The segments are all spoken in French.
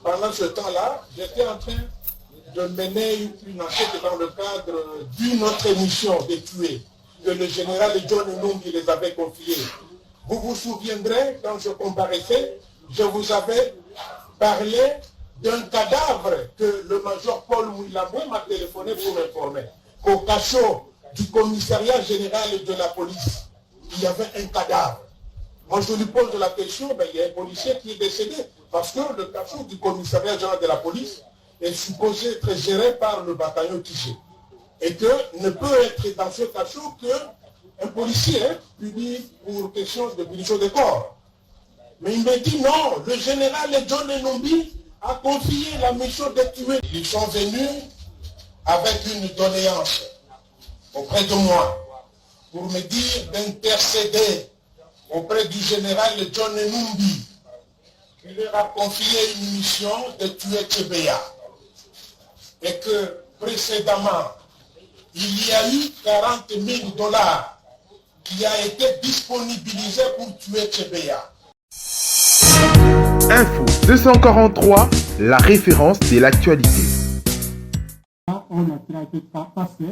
pendant ce temps-là, j'étais en train de mener une enquête dans le cadre d'une autre émission des tués que le général John Numbi les avait confiés. Vous vous souviendrez, quand je comparaissais, je vous avais parlé d'un cadavre que le major Paul Mouilambou m'a téléphoné pour m'informer. Au cachot du commissariat général de la police, il y avait un cadavre. Moi, je lui pose la question, ben, il y a un policier qui est décédé, parce que le cachot du commissariat général de la police est supposé être géré par le bataillon Tiché. Et que ne peut être dans ce cachot qu'un policier puni pour question de munitions de corps. Mais il me dit non, le général John Numbi a confié la mission de tuer. Ils sont venus avec une doléance auprès de moi pour me dire d'intercéder auprès du général John Numbi, qui leur a confié une mission de tuer Tchébéa. Et que précédemment, il y a eu 40 000 dollars qui a été disponibilisé pour tuer Tchébéa. Info 243, la référence de l'actualité. On a traité passé,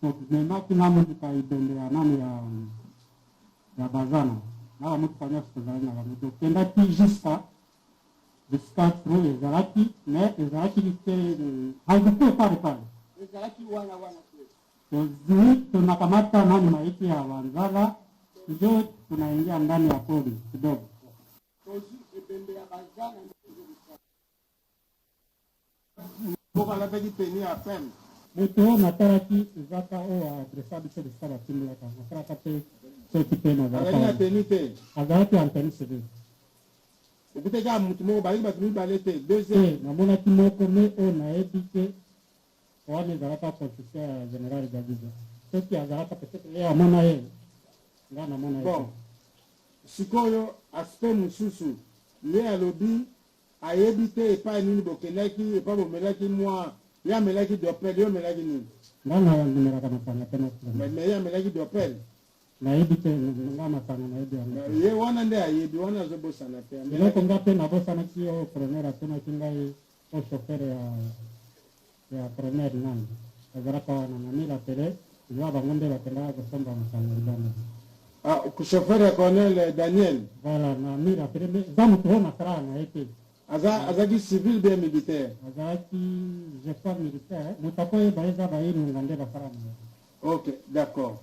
donc maintenant que nous avons dit qu'il y a Bazana, nous avons dit jusqu'à trop les Zaraki, mais les Zaraki étaient les Zaraki tunakamata nani maiti ya Wanzala, ndio tunaingia ndani ya pori kidogo. Beto mataraki zaka o adresado se estava tindo lá, mataraka te se tipena da. Agora anteni se vê. Ebite ja mutu mo ba iba tumi balete deuxième na mona timo comme o na ebite o ane zaraka professeur général Gabiza. Ce qui a zaraka peut-être le amona ye. Ngana mona ye. Bon. Sikoyo aspect mususu le alobi ayebite epa nini bokelaki epa bomelaki moi ya melaki d'opel yo melaki nini ngana numeraka masanga tena mais ya melaki d'opel na ebite ngana masanga na ebi ye wana nde ayebi wana zo bosana te mais ko ngape na bosana ki o premier atona kingai o chauffeur ya premier nani azaraka wana na mila tere ya bangonde la tena ko somba masanga ndani. Ah, chauffeur ya colonel Daniel. Voilà, na mira premier zamu tuona sara na ete. Azaki civil bien militaire. Azaki je pas militaire. Mutakoye baeza bairi ngande la sara. OK, d'accord.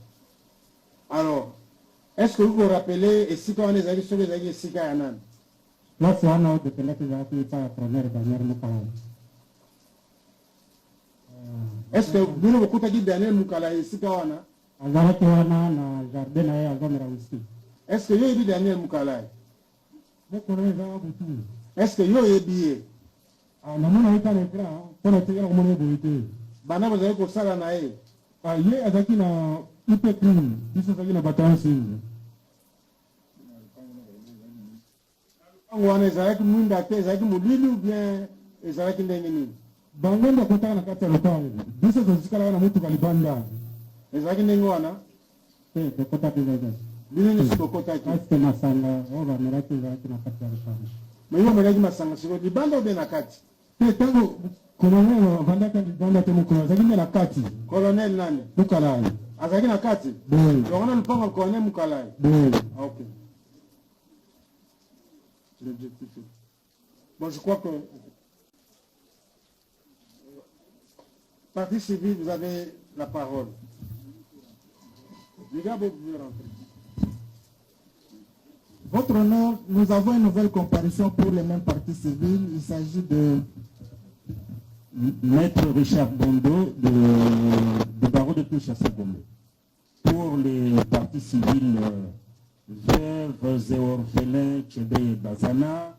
Alors, est-ce que vous vous rappelez et si quand on est allé sur les aguets sika yanan? Là c'est un autre de pelete zaki pa colonel Daniel Mukala. Est-ce que vous ne vous dit Daniel Mukala et sika wana? Azaraki wana na jardin na ya zomera usi. Est-ce que yo yebi Daniel Mukalai? Est-ce que yo yebi? Ah na mona ita na kra, pona tika ko mona boite. Bana bazali ko sala na ye. Ah ye azaki na ipe clean, biso azaki na batansi. Wana ezalaki mwinda te, ezalaki mulili ou bien ezalaki ndenge nini? Bangonda kotaka na kati ya lopango. Biso tozikala na mutu kalibanda. Ezalaki ndenge wana? Kokota kizaza. Nini si kokota ki? Asite masanga, oba melaki ezalaki na kati ya lopango. Mais yo melaki masanga siko libanda ou bien na kati? Tango colonel vandaka libanda te mukolo azalaki na kati. Colonel nani? Mukalai. Azalaki na kati? Bon. Yona lupango colonel Mukalai. Bon. OK. Bon, je crois que partie civile, vous avez la parole. Les gars, vous pouvez rentrer. Votre honneur, nous avons une nouvelle comparution pour les mêmes parties civiles. Il s'agit de Maître Richard Bondo de barreau de touche à Sagombe. Pour les parties civiles veuves et orphelins Tchébé et Bazana,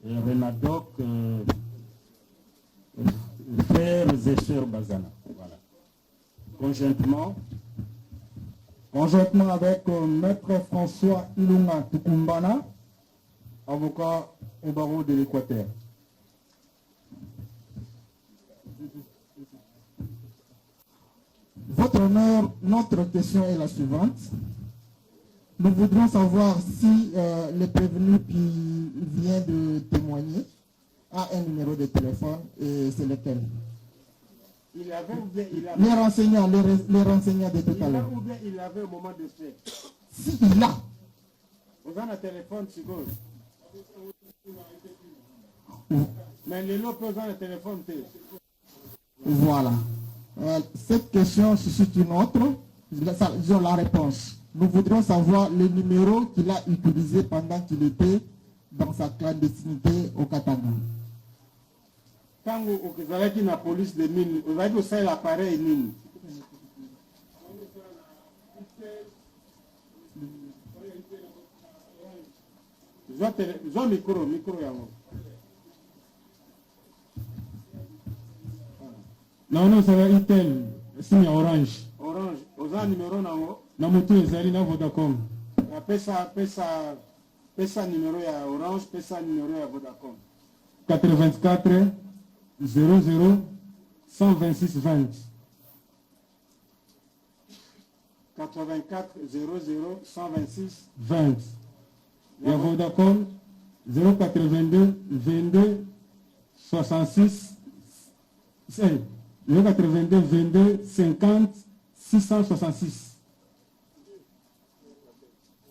et Renadoc, frères et sœurs Bazana. Voilà. Conjointement avec Maître François Ilunga Tukumbana, avocat au barreau de l'Équateur. Votre honneur, notre question est la suivante. Nous voudrions savoir si le prévenu qui vient de témoigner a un numéro de téléphone et c'est lequel? Il avait ou bien il avait? Les renseignants de tout à l'heure. Ou bien il avait au moment de fait. Si il a. Vous avez un téléphone, c'est quoi? Mais les lots peuvent avoir un téléphone. Voilà. Cette question suscite une autre. Ils ont la réponse. Nous voudrions savoir le numéro qu'il a utilisé pendant qu'il était dans sa clandestinité au Katanga. Quand vous avez la police de mine, vous avez aussi l'appareil mine. Ils ont micro. Non, ça va Intel. Signe Orange. Orange. Vous avez un numéro là-haut? Non, mais tout est là, Vodacom. Pesa numéro à Orange, pesa numéro à Vodacom. 84 00 126 20. 84 00 126 20. Et à Vodacom 082 22 66 082 22 50 666.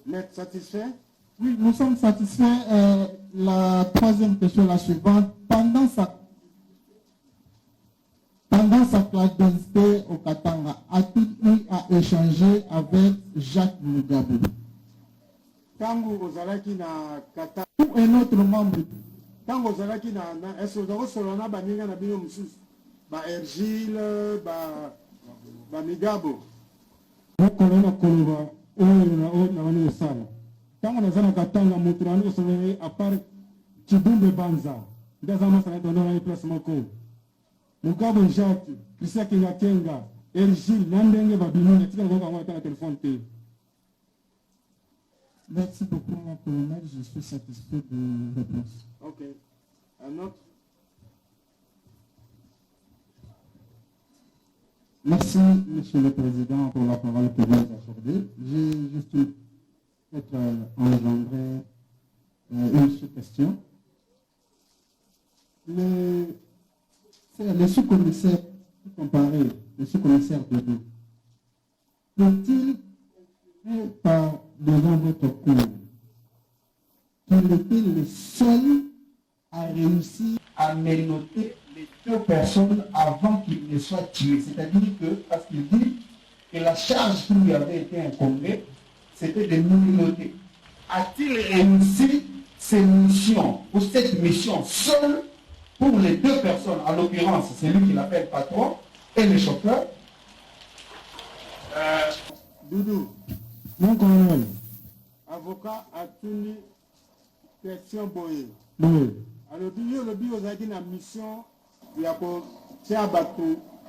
Vous êtes satisfait? Oui, nous sommes satisfaits. La troisième question, la suivante. Pendant sa clandestinité au Katanga, a-t-il eu à échanger avec Jacques Mugabe? Tango Ozalaki na Katanga. Ou un autre membre? Tango Ozalaki na est-ce que vous avez solona baninga na bino mususu? Ba Ergile, ba Migabo. Mukolona koloba oyo na wani osala. Tango nazana Katanga mutu na osole à part Kidumbe Banza. Ndaza masana dondona ni place moko. Mugabo Jacques, Christian Kenga, Ergile, Nandenge babino tika ngoka ngwa na téléphone te. Merci beaucoup, mon colonel. Je suis satisfait de la réponse. Ok. Un autre? Merci, Monsieur le Président, pour la parole que vous avez accordée. J'ai juste peut-être engendré une sous-question. Le sous-commissaire, comparé, le sous-commissaire de l'eau, peut-il par devant votre cour qu'il était le seul à réussir à ménoter les deux personnes avant qu'il ne soit tué? C'est-à-dire que, parce qu'il dit que la charge qui lui avait été incombée, c'était de ménoter. A-t-il réussi ces missions, ou cette mission seule, pour les deux personnes, en l'occurrence, c'est lui qui l'appelle patron, et le chauffeur? Doudou, mon colonel, avocat a tenu question boye. Oui. Alors, le bio a dit la mission, il y a un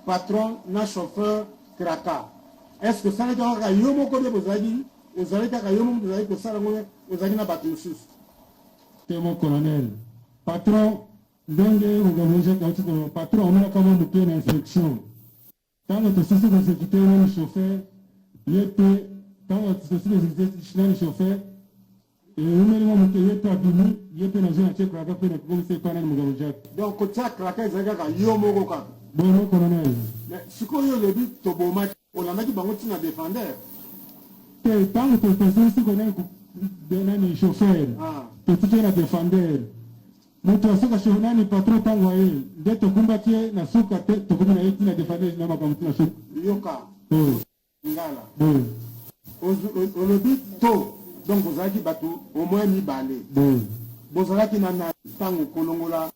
patron, un chauffeur, kraka. Est-ce que ça n'est pas un yomo que vous avez dit? Vous avez dit que vous avez dit que ça vous avez dit que ça c'est mon colonel. Patron, donc vous patron, on a quand même une instruction. Quand vous êtes exécuté le chauffeur, quand vous êtes exécuté le chauffeur, et vous êtes abîmé, vous êtes dans une attaque, donc, quand tu as craqué, vous avez dit yomo. Bon, mon colonel. Mais ce qu'on a dit, on a dit que tu as défendu. Tant que tu as un chauffeur, tu as défendu. Mutu asuka shonani patron tango hii ndeto kumbakie na suka to kumina hii na defender na makamtu na suka yoka ngala olobi to donc vous avez dit batu au moins mi balé vous avez dit na tango kolongola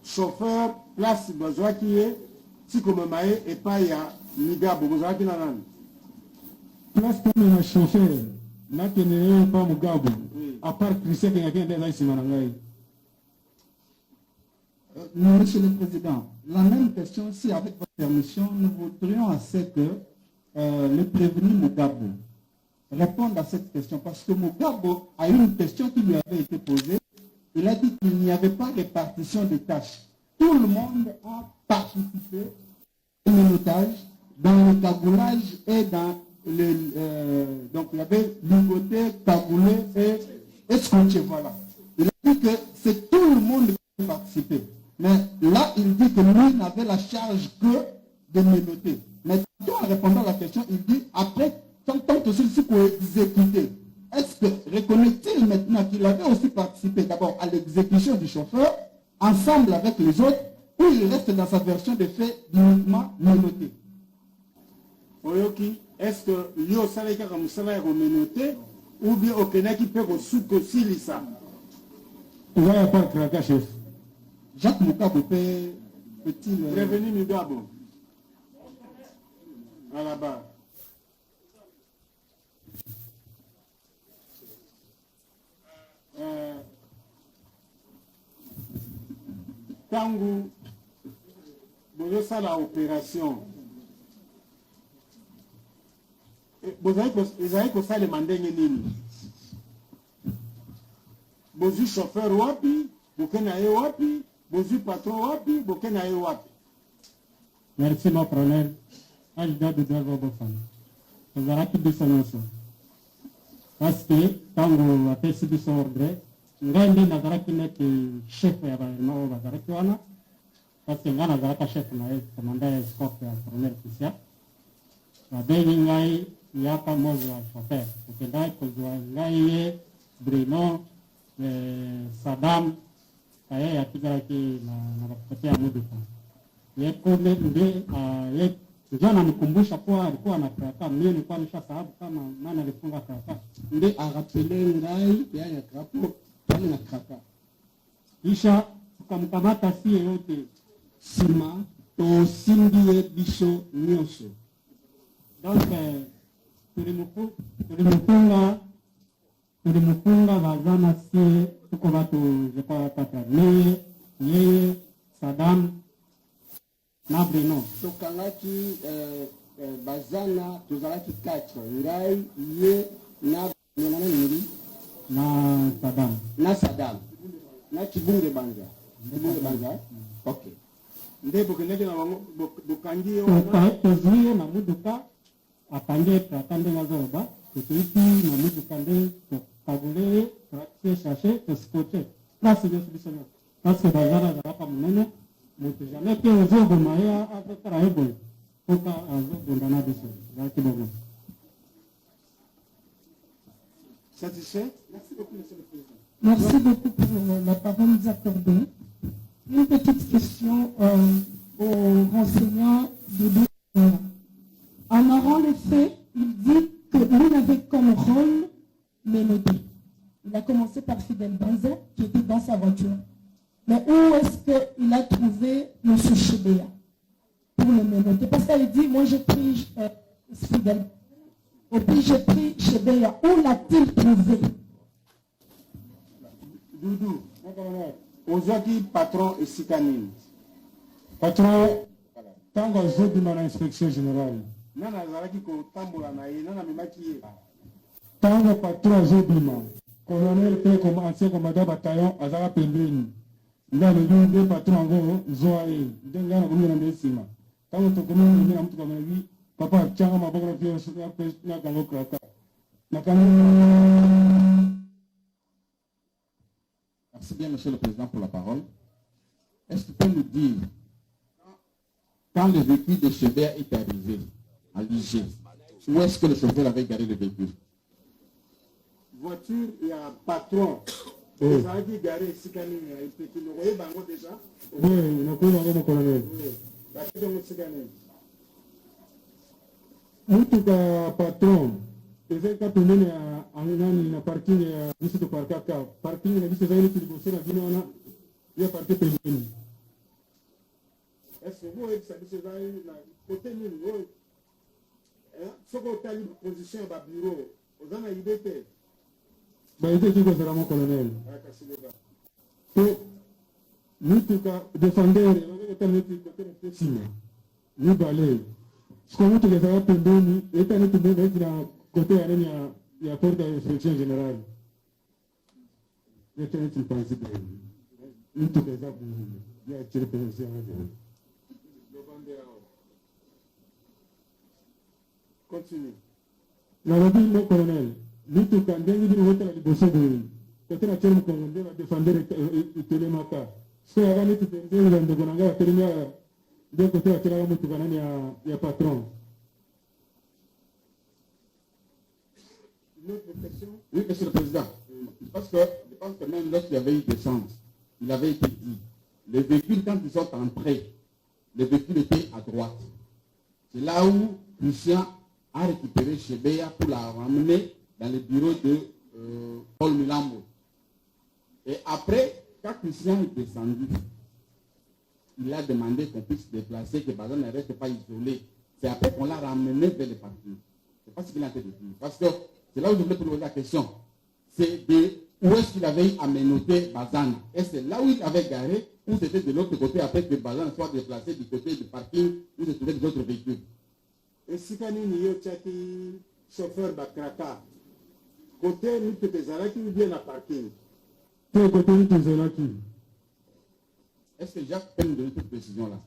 chauffeur place besoin qui est si comme maé et pas ya Migabo vous avez dit na nani place comme un chauffeur na kenele pas Mugabo à part Christian qui a bien des ici manangai. Monsieur le Président, la même question, si avec votre permission, nous voudrions à ce que le prévenu Mugabo réponde à cette question. Parce que Mugabo a eu une question qui lui avait été posée. Il a dit qu'il n'y avait pas de répartition de tâches. Tout le monde a participé au ménotage, dans le cagoulage et dans le... donc il y avait ligoté, cagoulé et scotché, voilà. Il a dit que c'est tout le monde participer. Mais là, il dit que lui n'avait la charge que de menotter. Mais en répondant à la question, il dit, après, tant que celui-ci pour exécuter, est-ce que reconnaît-il maintenant qu'il avait aussi participé d'abord à l'exécution du chauffeur, ensemble avec les autres, ou il reste dans sa version de fait uniquement menotté? Oyoki, est-ce que yo saleka comme ça va menotté ou bien aucun qui peut que silisa? Il va y avoir un chef. Jacques Moukabo peut-il Revenu Mugabo à la barre. Tangu bozosala opération ezali kosalema ndenge nini? Bozwi chauffeur wapi, boke na ye wapi, bozwi patron wapi, boke na ye wapi? Merci mon colonel. Ajda de Drago Bofan. Tozalaki biso nyonso. Parce que tango apesi biso ordre, ngai nde nazalaki neti chef ya baelema oyo bazalaki wana. Parce que ngai nazalaka chef na ye, commandant ya escorte ya colonel Kisia. Babengi ngai yaka mozo ya chauffeur. Okendaki kozwa ngai ye, Bruno, Saddam, kaye yatikalaki na bakote ya muduka. Ye kome nde ye ndio ananikumbusha kuwa alikuwa na kraka. Mimi nilikuwa nishasahabu kama nani alifunga kraka. Nde arapele ngai ya krapo pale na kraka. Kisha tukamkamata sie yote Sima tosimbi biso nyonso. Donc tulimufunga bazana sie tuko watu zekwa tata ni yeye Saddam na Bruno. Tokangaki bazana tozalaki 4 ngai ye na nani na Saddam na Kibunge Banga. Okay. Nde bokendeki na bokangi yo tozwie na muduka apange prakande ngazoroba tutuiti na muduka nde tokagule trakse cherche tosikote place de solution parce que bazana zalaka munene moto jamais ke ozoboma ye akokala ye boye poka azobonda na biso zalaki bongo. Satisfait? Merci beaucoup, monsieur le président. Merci beaucoup pour la parole nous accordée. Une petite question aux renseignants de deux. En narrant les faits, il dit que lui avait comme rôle Ménodé. Il a commencé par Fidel Banza, qui était dans sa voiture. Mais où est-ce qu'il a trouvé M. Chebea pour le Ménodé? Parce qu'il dit, moi j'ai pris Fidel, et puis j'ai pris Chebea. Où l'a-t-il trouvé? Doudou, ozwaki patron esika nini? Patron tango azobima na inspection générale Nana azalaki kotambola na ye, nana amemaki ye? tango patron azobima colonel pe comme ancien commandant bataillon azalaka pembeni nde alobi nde patron yango zwa ye nde ngai nakomi na nde nsima tango tokomi nde na mutuka manabi papa atianga maboko na pie nakango kraka Merci bien, monsieur le président, pour la parole. Est-ce que tu peux nous dire, quand le véhicule de Chebea est arrivé à l'IG, où est-ce que le chauffeur avait garé le véhicule? Voiture, il y a un patron. Ezalaki garé esika nini ya ipeki lokoye bango déjà? oui nakoyi bango mo colonel Baki dongo esika nini? mutuka patron ezalaka pembeni ya nani na parking ya biso toparkaka parking na biso ezali neti liboso na bino wana ya parke pembeni. Est-ce que vous oyebisa biso ezali na kote nini oyo soki otali position ya babureau oza na idée te? baide eki kozala mo colonel kasi loba po mutuka defender ezakotala neti kote mope nsima mibale siko mutuka ezalaka pembeni eta neti neti na kote ya nini ya porte ya inspection générale eta neti mpanzi boye mutuka eza ya tire pensi yango. continue. nalobi mo colonel mituka ndenge bino otala liboso boye kote na tiele mokongo nde badefender etelemaka so yakani tutenze ndoko nanga waterimia ndio kote wakila mtu kanani ya patron. Une autre question? Oui, Monsieur le Président. Parce que je pense que même lorsqu'il y avait eu des chances, il avait été dit, les véhicules, quand ils sont entrés, les véhicules étaient à droite. C'est là où Christian a récupéré Chebeya pour la ramener dans le bureau de Paul Milambo. Et après, quand Christian est descendu, il a demandé qu'on puisse déplacer, que Bazan ne reste pas isolé. C'est après qu'on l'a ramené vers le parking. C'est pas ce qu'il a fait de dire. Parce que c'est là où je voulais poser la question. C'est de où est-ce qu'il avait aménoté Bazan? Est-ce que c'est là où il avait garé, ou c'était de l'autre côté après que Bazan soit déplacé du côté du parking où se trouvaient d'autres véhicules? Et si quand il y a chauffeur Bakraka, côté nous peut être ou bien la parking. Quel côté nous peut qui? Est-ce que Jacques peut nous donner toute précision là?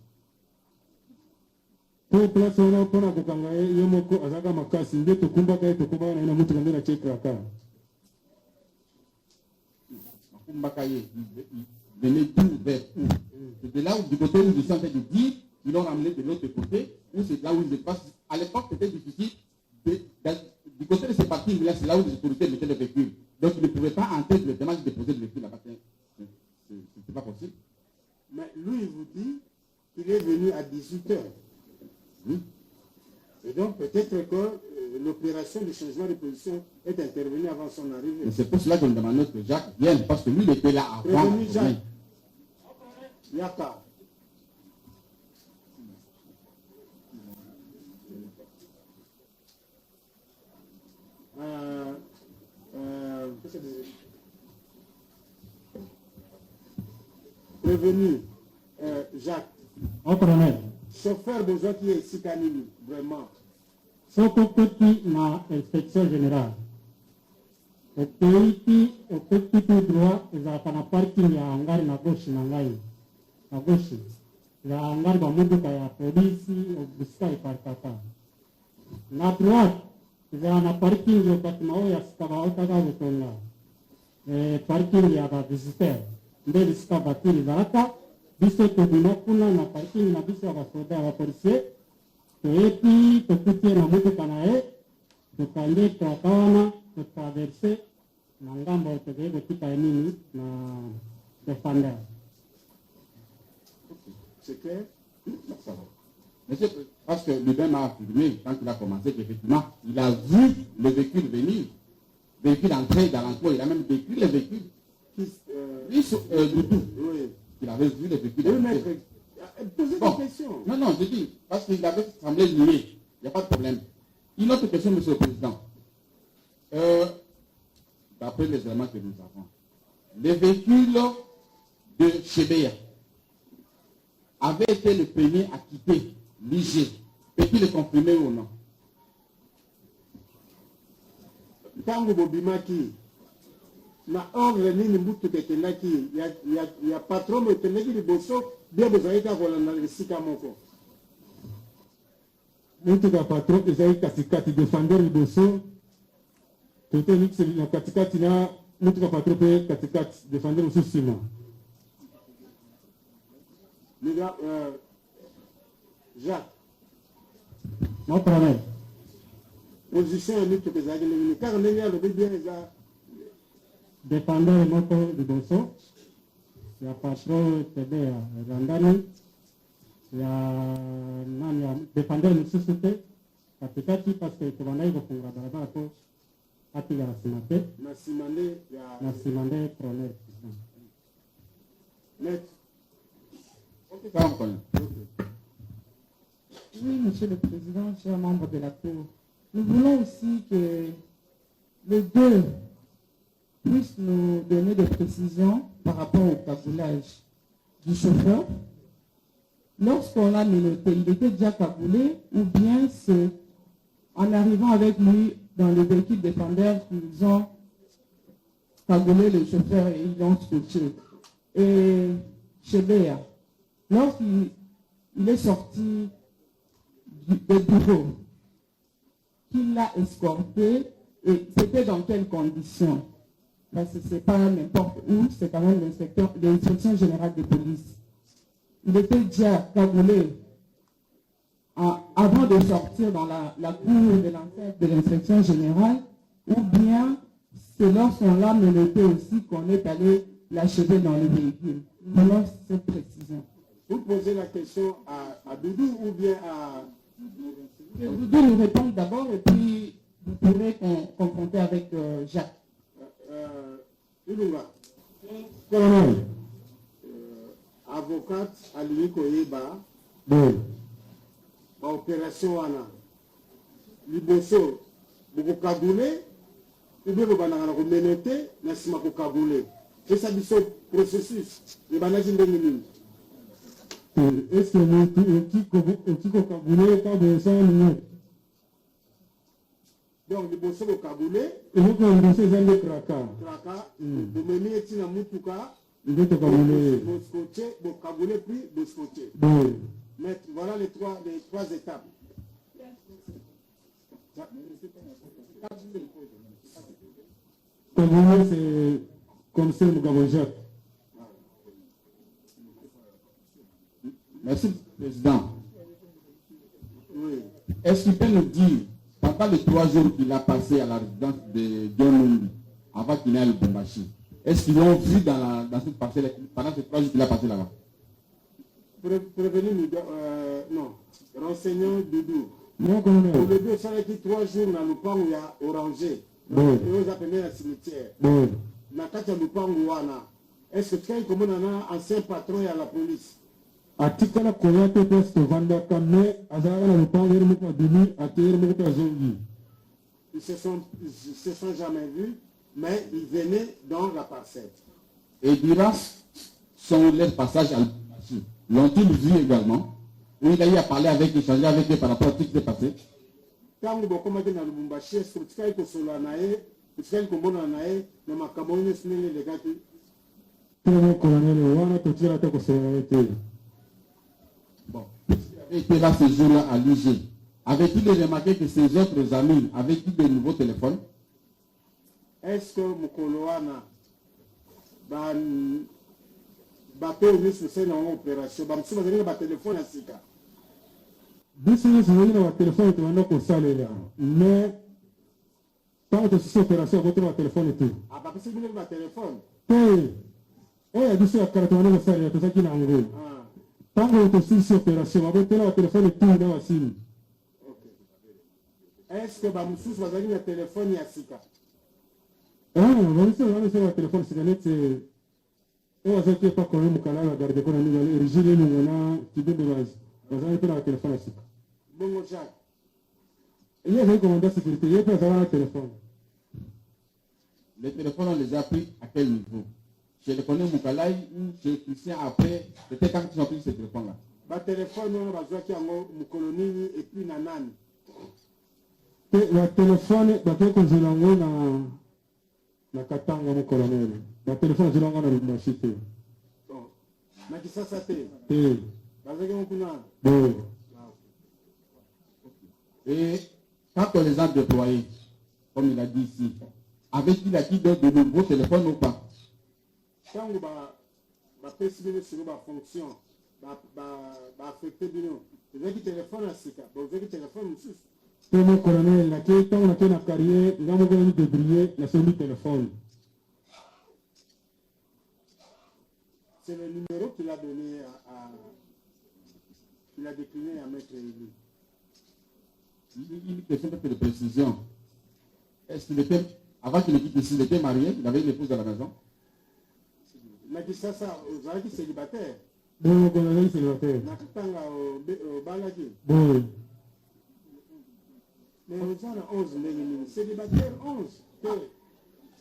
Pour place on a pour kukanga yomoko azaka makasi ndio tukumba na ina mtu ngana Kraka. Mbakaye, venez tout vers où? C'est de là où, du côté où je suis en train de dire, ils l'ont ramené de l'autre côté, où c'est là où ils passent. À l'époque, c'était difficile. Du côté de ces parkings-là, c'est là où les autorités mettaient les véhicules. Donc, ils ne pouvaient pas entrer directement et déposer le véhicule là-bas. C'est pas possible. Mais lui, il vous dit qu'il est venu à 18h. Oui. Et donc, peut-être que l'opération de changement de position est intervenue avant son arrivée. Et c'est pour cela que nous demandons que Jacques vienne, parce que lui, il était là avant. Prévenu Jacques. Yaka. Prévenu Jacques. Au colonel. Chauffeur de gens qui est ici Kanini, vraiment. Soko koti na inspection générale. Au petit tout droit, ils ont un parking ya hangar na gauche na ngai. Na gauche. Ya hangar ba muduka ya polisi au buskai parkata. Na droite, ils ont un parking yo katimao ya skaba otaka butonga. Parking ya ba visiteur. Ndeli skaba tiri zaraka. Biso tobina kuna na parking na biso ya basoda ya bapolisier. Toyepi tokutie na muduka na ye tokande twakawana totraverse na ngambo tokeye kotika nini na defender. C'est clair? Ça va. Monsieur, parce que lui même a affirmé, quand il a commencé, qu'effectivement, il a vu le véhicule venir. Le véhicule entrer dans l'enclos, il a même décrit le véhicule. Doudou. Oui. Il avait vu le véhicule. Oui, maître. Posez des questions. Non, je dis, parce qu'il avait semblé lié. Il n'y a pas de problème. Une autre question, Monsieur le Président. D'après les éléments que nous avons, les véhicules de Chebeya avaient été les premiers à quitter l'IG. Peut-il le confirmer ou non? Tango Bobimaki, na ordre nini mbutu ketenaki ya patron motenaki liboso bien bozalika kolanda esika moko. Mutu ka patron ezali katikati defender liboso. Tote nixi na katikati na mutu ka patron pe katikati defender mosusu nsima. Jacques. Mon problème. Position ya mutu kezalaki ndenge kaka ndenge alobi bien eza Defender moko liboso ya patron tebe ya randani ya nani ya defender mosusu te katikati parce que tobandaki kofungola balabala po atiga na nsima te na nsima nde ya na nsima nde colonel maître. Oui, Monsieur le Président, chers membres de la Cour, nous voulons aussi que les deux puissent nous donner des précisions par rapport au cagoulage du chauffeur. Lorsqu'on l'a menotté, il était déjà cagoulé ou bien c'est en arrivant avec lui dans le véhicule défendeur qu'ils ont cagoulé le chauffeur et ils l'ont scotché. Et Chebeya, lorsqu'il est sorti du bureau, qu'il l'a escorté, et c'était dans quelles conditions? parce que ce n'est pas n'importe où, c'est quand même l'inspection générale de police. Il était déjà cagoulé avant de sortir dans la cour de l'enquête de l'inspection générale, ou bien c'est lorsqu'on l'a menotté aussi qu'on est allé l'achever dans le véhicule. Voilà cette précision. Vous posez la question à Doudou ou bien à... Doudou nous répond d'abord et puis vous pourrez confronter avec Jacques. Ilunga. Colonel. Avocate Aline Koyeba. Oui. Opération wana. Liboso. Boko Kagoulé. Ou bien vous avez menotté. Nassima Kagoulé. Et ça dit ce processus. Les banages de minutes. Est-ce que le Kagoulé pas de 5 minutes? Donc, le bosso au Kagoulé. Et vous connaissez les Kraka. Kraka. Vous menez Etina Mutuka. Il est au Kagoulé. Boscoté, Kagoulé puis Boscoté. Oui. Mais voilà les trois étapes. Kagoulé, c'est comme c'est le Gabon Jacques. Merci, Président. Oui. Est-ce qu'il peut nous dire, pendant les 3 jours qu'il a passé à la résidence de John Lumbi, avant qu'il n'aille au Bumbashi, est-ce qu'ils l'ont vu dans cette parcelle pendant ces 3 jours qu'il a passé là-bas? Prévenez-nous, non. Renseignons Doudou. Non, colonel. Au début, ça a été 3 jours dans le pan où il y a orangé. Oui. Et vous appelez le cimetière. Oui. Dans le pan où est-ce que tu as comme un ancien patron à la police? Atikala koyate test vanda kame azara na lupango muka dini atir muka zongi. Ils se sont jamais vus, mais ils venaient dans la parcelle. Et durant leur passage à l'Albashi, l'ont-ils vu également? Ou il a eu à parler avec, échanger avec eux par rapport à ce qui s'est passé? Quand vous avez dans le Bumbashi, est-ce que tu as été sur la naïe, tu as été comme on a naïe, dans ma camonne, les gars qui. Tout le monde colonel, wana to tira ta ko sérénité. Bon, il était là ce jour-là à l'UG. Avait-il remarqué que ses autres amis avaient-ils de nouveaux téléphones? Est-ce que Mukoloana bateau mis sur une opération, si vous avez un téléphone à Sika? Biso c'est un téléphone qui va ko salela. Mais tant que c'est opération votre téléphone et tout. Ah parce que vous avez un téléphone. Eh, a dit ça carte on va salela tout ça qui n'a ngolo. Tant que c'est opération, va votre téléphone et tout dans la SIM. Est-ce que vous avez un téléphone à Sika? Ah, vous avez un téléphone c'est net c'est on va dire pas qu'on est canal garder qu'on a mis dans les gilets nous on a qui de base. Vous avez un téléphone à Sika. Bongo Jacques. Il y a des commandes de sécurité, il y a pas un téléphone. Les téléphones, on les a pris à quel niveau? Chez le connais Moukalaï ou chez Christian après, c'était quand ils ont pris ce téléphone-là? Le téléphone, on va jouer à Moukoloni et puis Nanan. Le téléphone, je l'ai na Katanga, mon colonel. Le téléphone, je l'ai dans le marché. Mais qui ça, ça t'est? Oui. Oui. Et quand on les a déployés, comme il a dit ici, avait-il acquis de nouveaux téléphones ou pas? Quand on va préciser sur la fonction, va affecter vous avez téléphone à Sika, vous avez téléphone aussi. Mon colonel, quand on a fait la carrière, il a besoin de briller, il a celui téléphone. C'est le numéro qu'il a donné qu'il a décliné à Maître Élie. Une question de précision. Est-ce qu'il était, avant qu'il quitte ici, il était marié, il avait une épouse à la maison? Mais qui ça, vous avez dit célibataire? Bon, colonel célibataire. Nakatanga au Balagi. Bon. Mais aux gens 11, célibataire 11.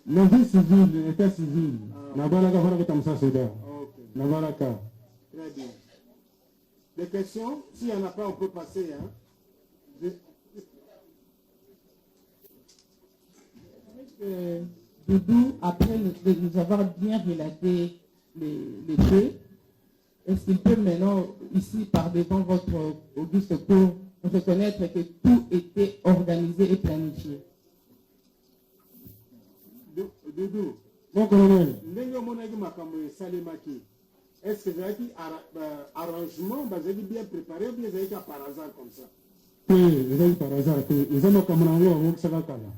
La vie civile, l'état civil. Nabalaka fara comme ça, c'est là. Nabalaka. Très bien. Des questions? S'il n'y en a pas, on peut passer. Hein? Doudou, après nous avoir bien relaté les faits, est-ce qu'il peut maintenant, ici, par devant votre auguste cour, reconnaître que tout était organisé et planifié? Doudou, Mon colonel. Est-ce que vous avez dit arrangement, vous avez bien préparé ou bien vous avez dit par hasard comme ça? Oui, vous avez dit par hasard. Ils ont comme un anglais, ça va calme.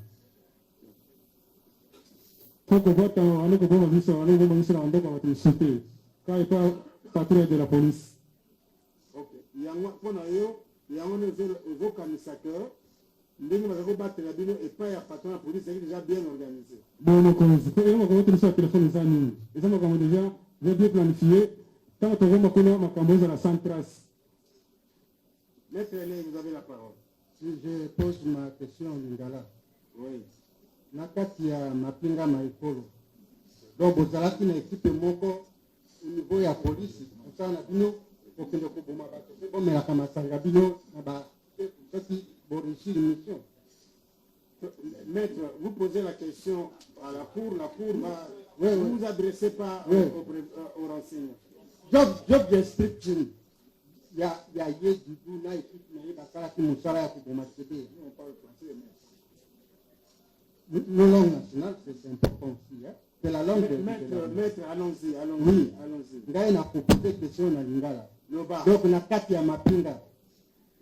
Faut que votre année que vous avez sur l'année, vous avez sur l'année quand vous êtes quand il pas patrouille de la police. Ok. Il y a un point il y a un organisateur. Ndenge vous battre la bino et pas il y a patron de la police, c'est déjà bien organisé. Bon, donc, il y a un téléphone des amis. Ils ont déjà bien planifié. Tant que vous avez la sans trace. Maître Hélène, vous avez la parole. Si je pose ma question en lingala. Oui. Nakati ya mapinga maikolo. Donc, vous avez une équipe moko au niveau de la police. Vous avez une équipe mission. Maître, vous posez la question à la cour va... Vous vous adressez pas au renseignement. Job description. Il y a du coup, là, il la langue nationale, c'est important aussi. Hein? C'est la langue Maître, allons-y. Oui, allons-y. Il y a une proposé question dans l'ingala. Donc, on a 4 ya mapinga.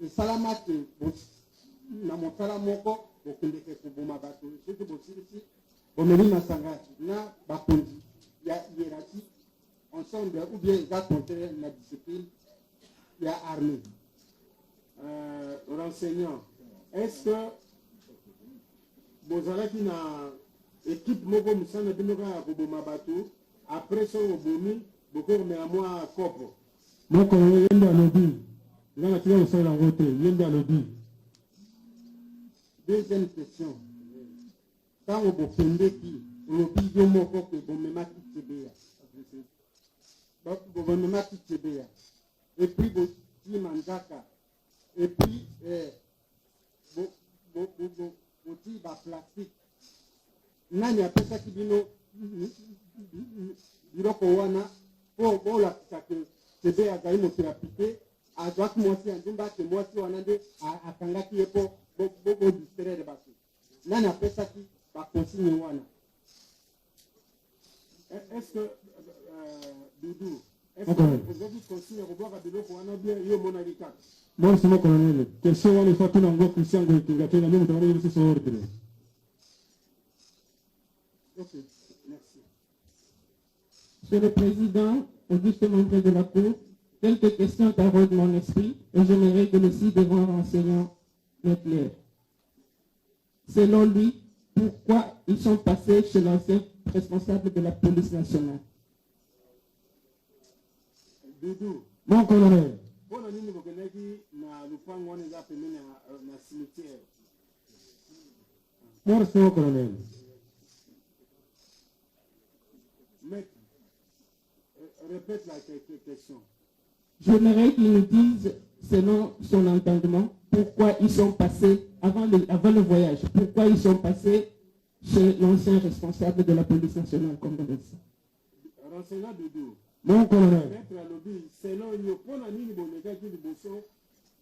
Et salamate, na motala moko, bokendeke kuboma bato. Ce que vous dites, bomeli masanga, na bakondi, il y a hiérarchie, ensemble, ou bien il y a contraire la discipline, il y a armée. Renseignant, est-ce que vous avez une équipe moko musana binoka ya kuboma bato, après ça, obomi, beaucoup mais à moi copo. Mon colonel, il y a un lobby. Il y a un tiré au sol en voté. Il y a un lobby. Deuxième question. Quand vous bofendez qui, lobby de moko que vous me mettez tibia. Donc vous me mettez tibia. Et puis vous dites manzaka. Et puis vous dites plastique. Nani a pesa kibino biroko wana pour la tibia a gagné mon thérapie. À droite moitié en jumba que moitié on a de à kangaki yepo beaucoup distraire de bateau. Nani a pesa qui va continuer wana. Est-ce que Doudou, est-ce que vous avez continué à voir à Biloko wana bien yo monalika? Bon, c'est mon colonel. Question on est fait tout en gros Christian qui a fait la même travail ici sur ordre. Ok, merci. Monsieur le Président, auguste membre de la Cour, quelques questions taraudent mon esprit et j'aimerais que le ci devant l'enseignant m'éclaire. Selon lui, pourquoi ils sont passés chez l'ancien responsable de la police nationale? Doudou. Mon colonel. Bon, on a dit que na lupango on est appelé na cimetière. Moi, c'est mon colonel. Maître, répète la question. J'aimerais qu'il nous dise, selon son entendement, pourquoi ils sont passés, avant le voyage, pourquoi ils sont passés chez l'ancien responsable de la police nationale congolaise. Renseignant Doudou. Mon colonel. Maître Alobi, selon lui, pour la ligne de l'État qui est bosso,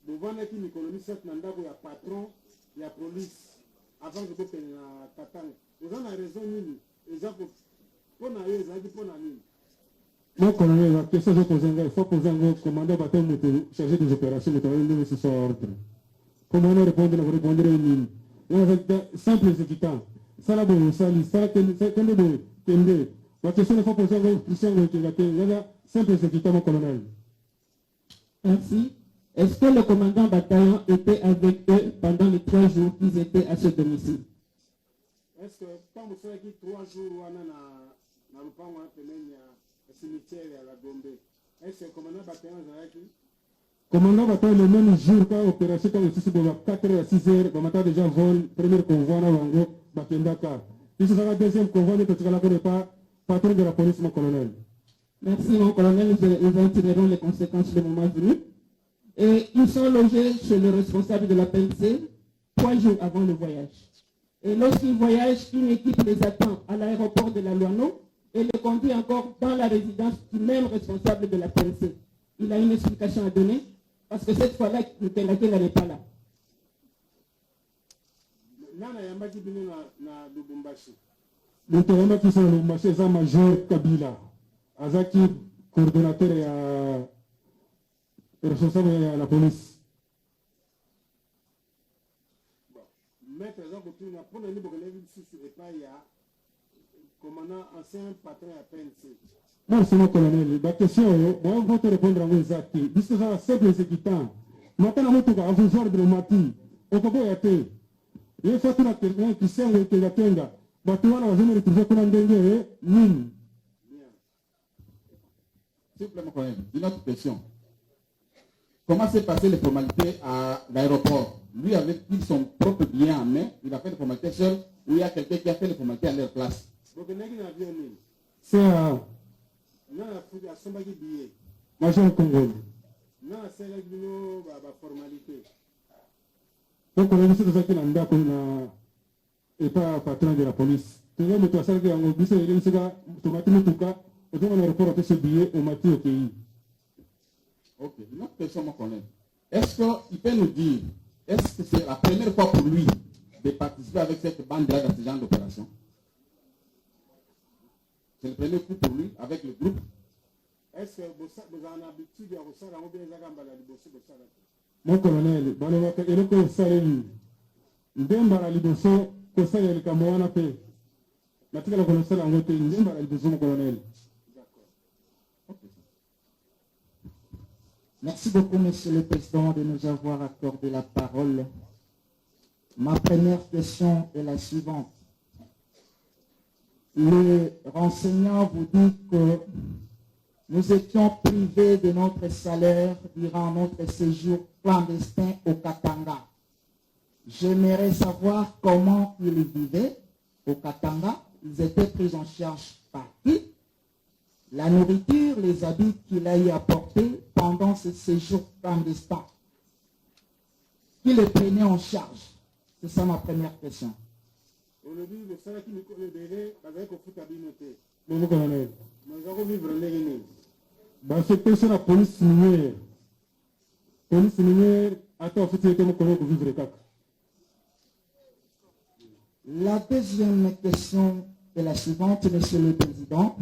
vous voyez qu'il y a une colonie, cette mandat où il y a patron, il y a police, avant que vous ayez la katane. Vous avez raison, ils ont pour la ligne, ils ont dit pour la ligne. Mon colonel, la question que je pose, il faut poser un commandant bâton chargé des opérations, mais il faut sur ordre. Comment on répond, vous répondrez une ligne. Et avec simple exécutant, ça la bonne, ça la ça la la question, il faut poser une question qui est simple exécutant, mon colonel. Merci. Est-ce que le commandant bataillon était avec eux pendant les 3 jours qu'ils étaient à ce domicile? Est-ce que quand vous savez que 3 jours, on a le pan, on a le cimetière à la Gombe, est-ce que le commandant bataillon est avec eux? Commandant bataillon, le même jour, quand l'opération, quand le 4h à 6h, on a déjà vol, premier convoi, on a Bakendaka. Puis ce sera le deuxième convoi, parce que là, on n'est pas patron de la police, mon colonel. Merci, mon colonel. Nous en tirerons les conséquences le moment venu. Et ils sont logés chez le responsable de la PNC 3 jours avant le voyage. Et lorsqu'ils voyagent, une équipe les attend à l'aéroport de la Loano et les conduit encore dans la résidence du même responsable de la PNC. Il a une explication à donner parce que cette fois-là, le Kenyatta n'est pas là. Le terrain qui sont le marché, c'est Major Kabila. Azaki, coordonnateur et responsable de la police. Maître Zakotuna, pour le livre de l'Église, et pas il y a commandant ancien patron à PNC. Non, c'est mon colonel. La question, moi, je vais te répondre à vous, Zaki. Puisque ça va simple exécutant. Maintenant, on va vous voir de mati. On peut pas y aller. Il faut que quelqu'un qui sait que la tenga. Tu vas la retrouver comme un dengue, mine. S'il vous plaît, mon collègue, une autre question. Comment s'est passé les formalités à l'aéroport? Lui, avec son propre billet en main, il a fait les formalités seul, ou il y a quelqu'un qui a fait les formalités à leur place? C'est un major Congo. Donc, on a vu ça qui n'est pas patron de la police. Tu vois, mais tu as ça qui est en Auguste, il y a un matin, en tout cas, au temps où on a rapport à ce billet, au matin au pays. Ok, une autre question, mon collègue. Est-ce qu'il peut nous dire, est-ce que c'est la première fois pour lui de participer avec cette bande-là dans ce genre d'opération? C'est le premier coup pour lui, avec le groupe. Est-ce que vous avez l'habitude de vous faire un peu de Mon colonel, balobaka eloko osaleli ndembala liboso kosalela mwana pe natikala kolosala yango te ndembala liboso mon colonel. Merci beaucoup, Monsieur le Président, de nous avoir accordé la parole. Ma première question est la suivante. Le renseignant vous dit que nous étions privés de notre salaire durant notre séjour clandestin au Katanga. J'aimerais savoir comment ils vivaient au Katanga. Ils étaient pris en charge par qui? La nourriture, les habits qu'il a eu apportés pendant ce séjour clandestin. Qui les prenait en charge? C'est ça ma première question. Mon colonel. C'est personne la police minière. Police minière, attends, faut que mon collègue vivre cac. La deuxième question est la suivante, Monsieur le Président.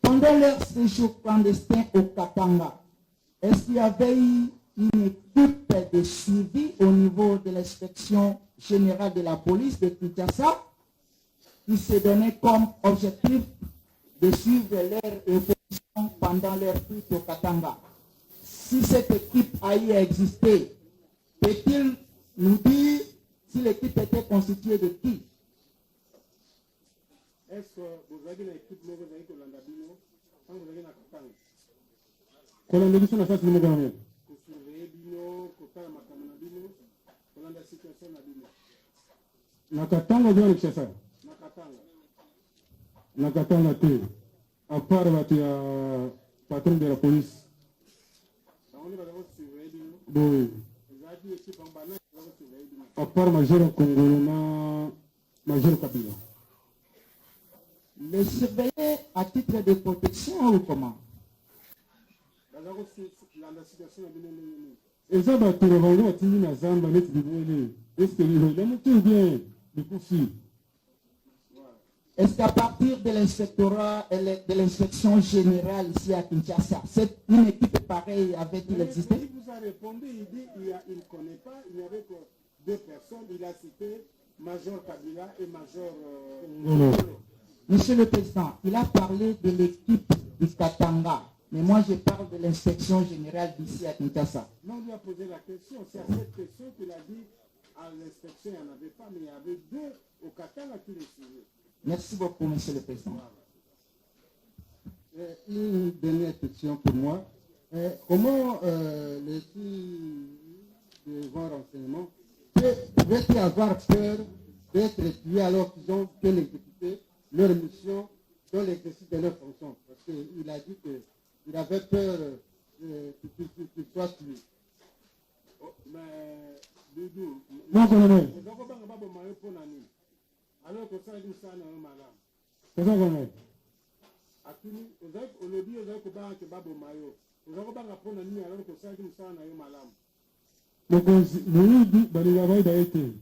Pendant leur séjour clandestin au Katanga, est-ce qu'il y avait eu une équipe de suivi au niveau de l'inspection générale de la police de Kinshasa qui s'est donné comme objectif de suivre leur évolution pendant leur fuite au Katanga? Si cette équipe a eu à exister, peut-il nous dire si l'équipe était constituée de qui? Est-ce que vous avez une équipe qui vous avez Bino quand vous avez la Katanga? Colonel, c'est la face de mon colonel. Vous surveillez Bino, vous faites ma caméra Bino, vous avez la situation à Bino. La Katanga, vous avez ça. La Katanga. La Katanga, tu à part le patron de la police. Oui. À part Major Congo, Major Kabila. Les surveiller à titre de protection ou comment? Et ça va te revenir à Tini Nazamba, net de Bouélé. Est-ce que il bien de Koussi? Est-ce qu'à partir de l'inspectorat et de l'inspection générale ici à Kinshasa, une équipe pareille avait-il existé? Il vous a répondu, il dit il ne connaît pas, il n'y avait que deux personnes, il a cité Major Kabila et Major... Monsieur le Président, il a parlé de l'équipe du Katanga, mais moi je parle de l'inspection générale d'ici à Kinshasa. Non, on lui a posé la question, c'est à cette question qu'il a dit à l'inspection, il n'y en avait pas, mais il y avait deux au Katanga qui les suivaient. Merci beaucoup, Monsieur le Président. Une dernière question pour moi. Comment les filles de vos renseignements peuvent-ils avoir peur d'être tués alors qu'ils ont pu exécuter leur mission dans l'exercice de leur fonction? Parce qu'il a dit qu'il avait peur qu'ils soient tués. Mais, Doudou, Non, colonel. alors que ça dit ça dans malade. C'est ça, colonel. Akini, au lobby, vous avez que Babo Mayo. Vous avez pas prendre nuit alors que ça dit ça dans malade. Donc, le dit, il va y été.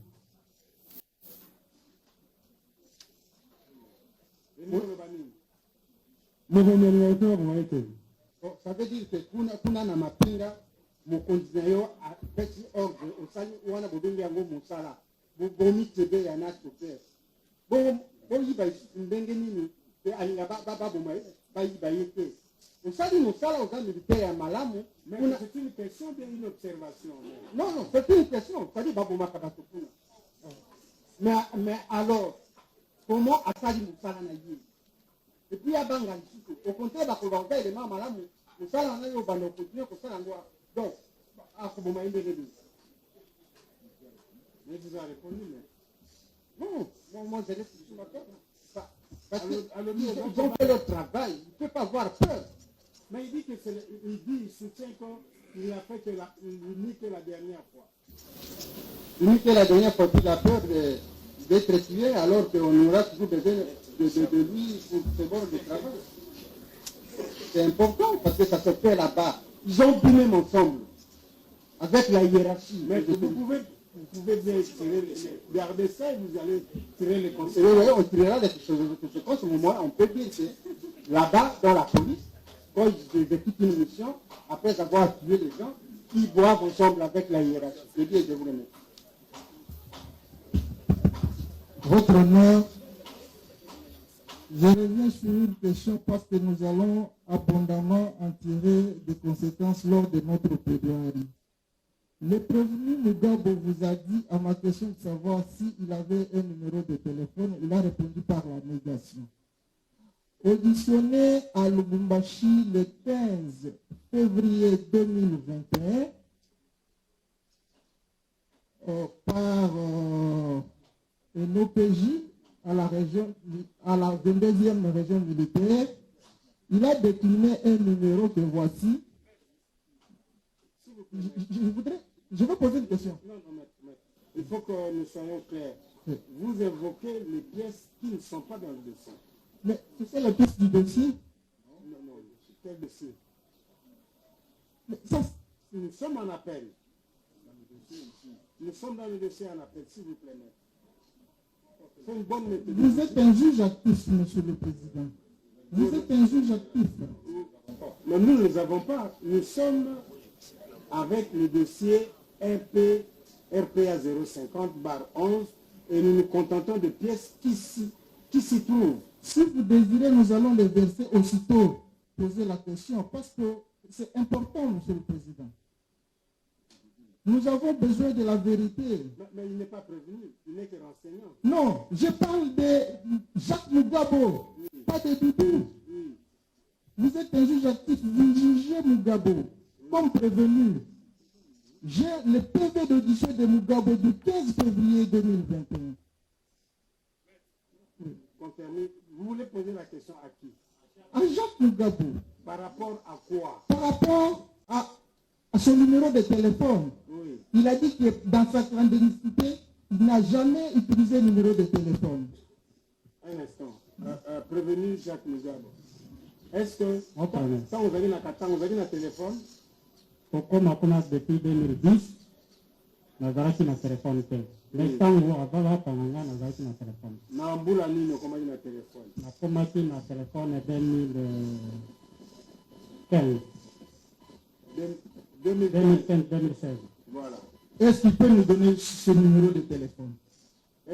Ça veut dire que kuna na mapinga mokonzi na yo apesi ordre osali wana bobengi yango mosala bobomi tebe ya nato te boyiba ndenge nini pe alinga baboma bayiba ye te osali mosala oza militaire ya malamu. C'est une question bien une observation. Non, c'est une question. C'est-à-dire babomaka bato kuna. Mais alors, comment asali mosala na ye? Et puis abanga lisusu au contraire bakoba oza elema malamu mosala na yo banda continue kosala yango donc akoboma ye ndenge nini. Mais vous avez répondu, mais non, moi je laisse sur ma tête. Parce qu'ils ont fait leur travail, il ne peut pas avoir peur. Mais il dit il soutient qu'il a fait l'unique la dernière fois. L'unique la dernière fois, il a peur d'être tué alors qu'on aura toujours besoin de lui pour ce bord de travail. C'est important parce que ça se fait là-bas. Ils ont bu même ensemble, avec la hiérarchie. Mais vous pouvez bien garder ça et vous allez tirer les conséquences. Oui, on tirera les conséquences au moment où on peut dire que là-bas, dans la police, quand ils exécutent une mission, après avoir tué les gens, ils boivent ensemble avec la hiérarchie. Je dis, je vous remercie. Votre honneur, je reviens sur une question parce que nous allons abondamment en tirer des conséquences lors de notre plaidoirie. Le prévenu Mugabe vous a dit à ma question de savoir s'il avait un numéro de téléphone. Il a répondu par la négation. Auditionné à Lubumbashi le 15 février 2021 par un OPJ à la 22e région militaire, il a décliné un numéro que voici. Je veux poser une question. Non, maître. Il faut que nous soyons clairs. Oui. Vous évoquez les pièces qui ne sont pas dans le dossier. Mais c'est la pièce du dossier? Non, quel dossier? Mais ça, nous sommes en appel. Nous sommes dans le dossier en appel, s'il vous plaît, maître. C'est une bonne méthode. Vous êtes un juge actif, monsieur le président. Vous êtes un juge actif. Mais nous ne les avons pas. Nous sommes avec le dossier RPA 050/11 et nous nous contentons de pièces qui s'y trouvent. Si vous désirez, nous allons les verser aussitôt. Poser la question parce que c'est important, monsieur le président. Nous avons besoin de la vérité. Mais il n'est pas prévenu, il n'est que renseignant. Non, je parle de Jacques Mugabe, pas de Doudou. Vous êtes un juge actif, vous jugez Mugabe comme prévenu. J'ai le PV d'audition de Mugabe du 15 février 2021. Vous voulez poser la question à qui? À Jacques Mugabe. Par rapport à quoi? Par rapport à son numéro de téléphone. Oui. Il a dit que dans sa clandestinité, il n'a jamais utilisé le numéro de téléphone. Un instant. Prévenu Jacques Mugabe. Est-ce que quand vous avez un téléphone? Pourquoi maintenant depuis 2010, nous avons un téléphone. Mais quand vous avez un téléphone. Nambula nino comment il a un téléphone? Nous avons un téléphone 2015. 2015-2016. Voilà. Est-ce qu'il peut nous donner ce numéro de téléphone?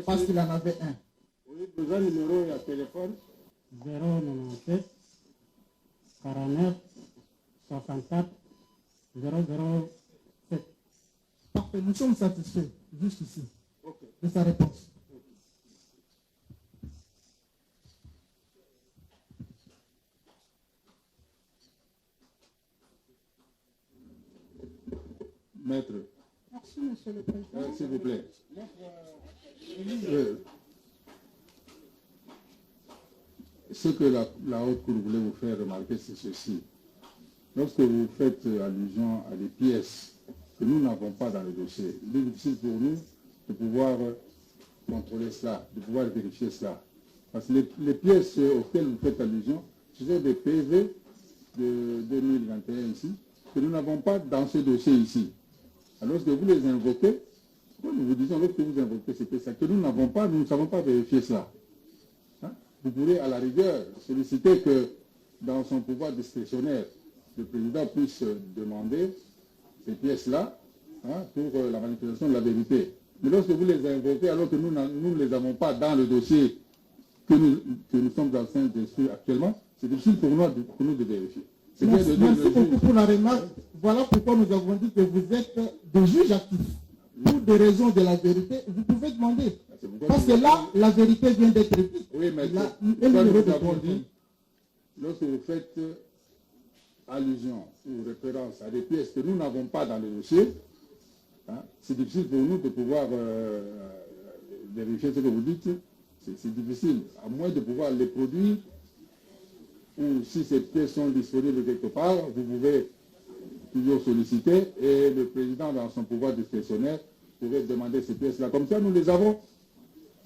Parce qu'il en avait un. Oui, besoin de numéro de téléphone. 097 49 64 007. Parfait, nous sommes satisfaits, juste ici, okay, de sa réponse. Maître. Merci, monsieur le président. S'il vous plaît. Ce que la haute cour voulait vous faire remarquer, c'est ceci. Lorsque vous faites allusion à des pièces que nous n'avons pas dans le dossier, il est difficile pour nous de pouvoir contrôler cela, de pouvoir vérifier cela. Parce que les pièces auxquelles vous faites allusion, ce sont des PV de 2021 ici, que nous n'avons pas dans ce dossier ici. Alors lorsque vous les invoquez, nous vous disons, lorsque vous invoquez ces pièces que nous n'avons pas, nous ne savons pas vérifier cela. Hein? vous pourrez à la rigueur solliciter que dans son pouvoir discrétionnaire, le président puisse demander ces pièces-là pour la manipulation de la vérité. Mais lorsque vous les invoquez, alors que nous ne les avons pas dans le dossier que nous sommes en train d'instruire actuellement, c'est difficile pour nous de vérifier. Merci beaucoup pour la remarque. Voilà pourquoi nous avons dit que vous êtes des juges actifs. Pour des raisons de la vérité, vous pouvez demander. Parce que là, la vérité vient d'être dite. Oui, mais nous avons dit, lorsque vous faites allusion ou référence à des pièces que nous n'avons pas dans le dossier, c'est difficile pour nous de pouvoir vérifier ce que vous dites. C'est difficile, à moins de pouvoir les produire, ou si ces pièces sont disponibles quelque part, vous pouvez toujours solliciter, et le président, dans son pouvoir discrétionnaire, pourrait demander ces pièces-là. Comme ça, nous les avons,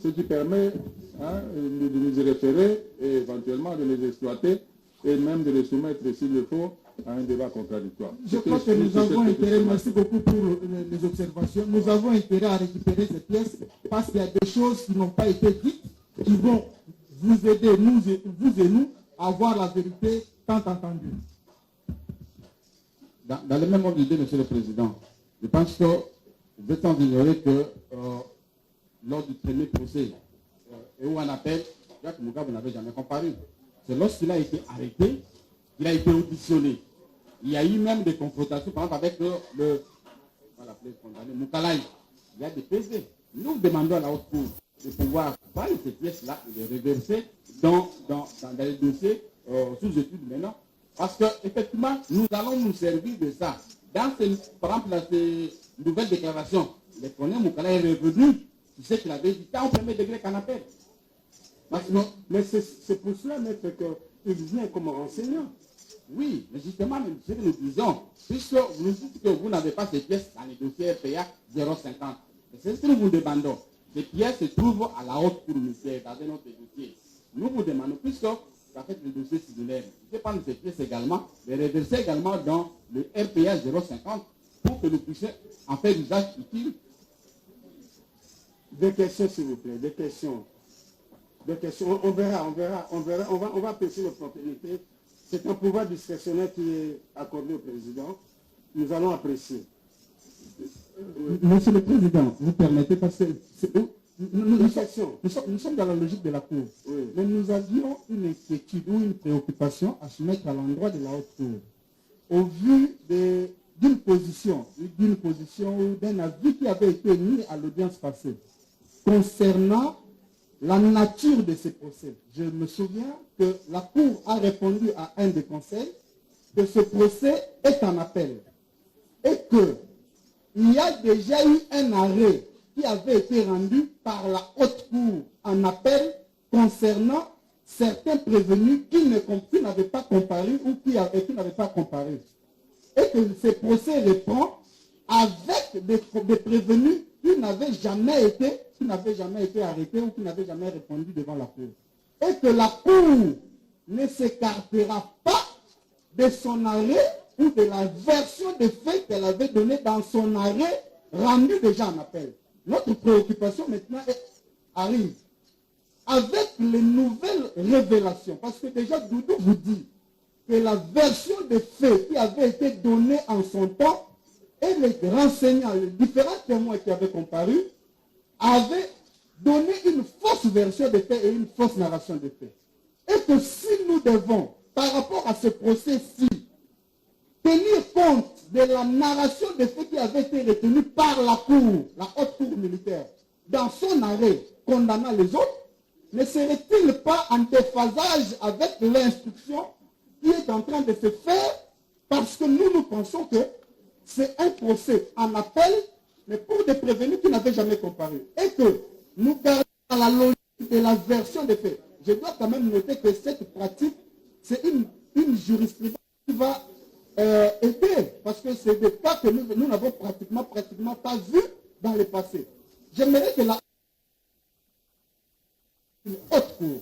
ce qui permet de nous y référer, et éventuellement de les exploiter, et même de les soumettre, s'il le faut, à un débat contradictoire. Je crois que nous avons intérêt, merci beaucoup pour les observations, nous avons intérêt à récupérer ces pièces parce qu'il y a des choses qui n'ont pas été dites, qui vont vous aider, vous et nous, à voir la vérité tant entendue. Dans le même ordre d'idée, Monsieur le Président, je pense que vous êtes en ignorer que lors du premier procès, et où on appelle, Jacques Mugabe n'avait jamais comparu. C'est lorsqu'il a été arrêté, il a été auditionné. Il y a eu même des confrontations, par exemple, avec on va l'appeler condamné, Moukalaï. Il y a des PV. Nous demandons à la haute cour de pouvoir prendre ces pièces-là et les reverser dans les dossiers sous étude maintenant. Parce qu'effectivement, nous allons nous servir de ça. Par exemple, dans ces nouvelles déclarations, le colonel Moukalaï est revenu, tu sais qu'il avait dit, tant au premier degré qu'en appel. Mais c'est pour cela, maître, qu'il vient comme enseignant. Oui, mais justement, ce que nous disons, puisque vous nous dites que vous n'avez pas ces pièces dans les dossiers RPA 050, c'est ce que nous vous demandons. Ces pièces se trouvent à la haute cour ministère, dans un autre dossier. Nous vous demandons, puisque vous avez fait le dossier civil, vous pouvez prendre ces pièces également, les reverser également dans le RPA 050 pour que nous puissions en faire usage utile. Des questions, s'il vous plaît, des questions. On verra, on va apprécier l'opportunité. C'est un pouvoir discrétionnaire qui est accordé au président. Nous allons apprécier. Monsieur le Président, vous permettez, parce que nous sommes dans la logique de la Cour. Oui. Mais nous avions une inquiétude ou une préoccupation à se mettre à l'endroit de la haute Cour. Au vu d'une position ou d'un avis qui avait été émis à l'audience passée concernant la nature de ces procès. Je me souviens que la Cour a répondu à un des conseils que ce procès est en appel et qu'il y a déjà eu un arrêt qui avait été rendu par la haute Cour en appel concernant certains prévenus qui n'avaient pas comparu ou qui n'avaient pas comparé. Et que ce procès reprend avec des prévenus qui n'avaient jamais été arrêtés ou qui n'avaient jamais répondu devant la Cour. Et que la Cour ne s'écartera pas de son arrêt ou de la version des faits qu'elle avait donnée dans son arrêt rendu déjà en appel. Notre préoccupation maintenant arrive avec les nouvelles révélations. Parce que déjà Doudou vous dit que la version des faits qui avait été donnée en son temps et les renseignants, les différents témoins qui avaient comparu, avaient donné une fausse version des faits et une fausse narration des faits. Et que si nous devons, par rapport à ce procès-ci, tenir compte de la narration des faits qui avait été retenue par la Cour, la haute Cour militaire, dans son arrêt condamnant les autres, ne serait-il pas en déphasage avec l'instruction qui est en train de se faire, parce que nous pensons que c'est un procès en appel, mais pour des prévenus qui n'avaient jamais comparu. Et que nous gardons la logique de la version des faits. Je dois quand même noter que cette pratique, c'est une jurisprudence qui va aider, parce que c'est des cas que nous n'avons pratiquement pas vu dans le passé. J'aimerais que la haute cour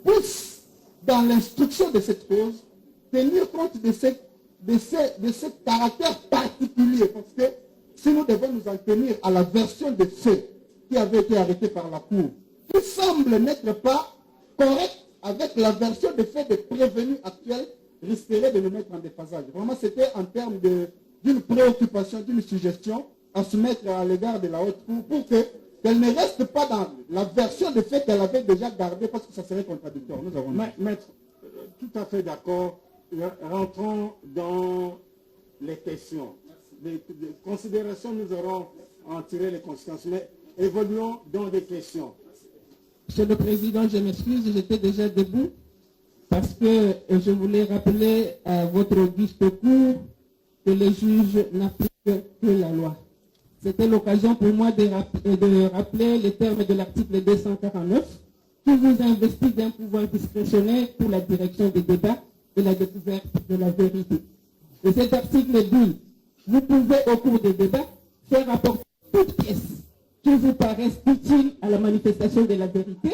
puisse, dans l'instruction de cette cause, tenir compte de ce caractère particulier, parce que si nous devons nous en tenir à la version des faits qui avait été arrêtée par la Cour, qui semble n'être pas correcte avec la version de fait des prévenus actuels, risquerait de nous mettre en déphasage. Vraiment, c'était en termes d'une préoccupation, d'une suggestion à soumettre à l'égard de la haute cour pour qu'elle ne reste pas dans la version de fait qu'elle avait déjà gardée parce que ça serait contradictoire. Nous avons Maître, tout à fait d'accord. Rentrons dans les questions. Les considérations, nous aurons à en tirer les conséquences, mais évoluons dans des questions. Monsieur le Président, je m'excuse, j'étais déjà debout parce que je voulais rappeler à votre auguste cour que les juges n'appliquent que la loi. C'était l'occasion pour moi de rappeler les termes de l'article 249 qui vous investit d'un pouvoir discrétionnaire pour la direction des débats et la découverte de la vérité. Et cet article dit, vous pouvez au cours des débats faire apporter toute pièce qui vous paraissent utiles à la manifestation de la vérité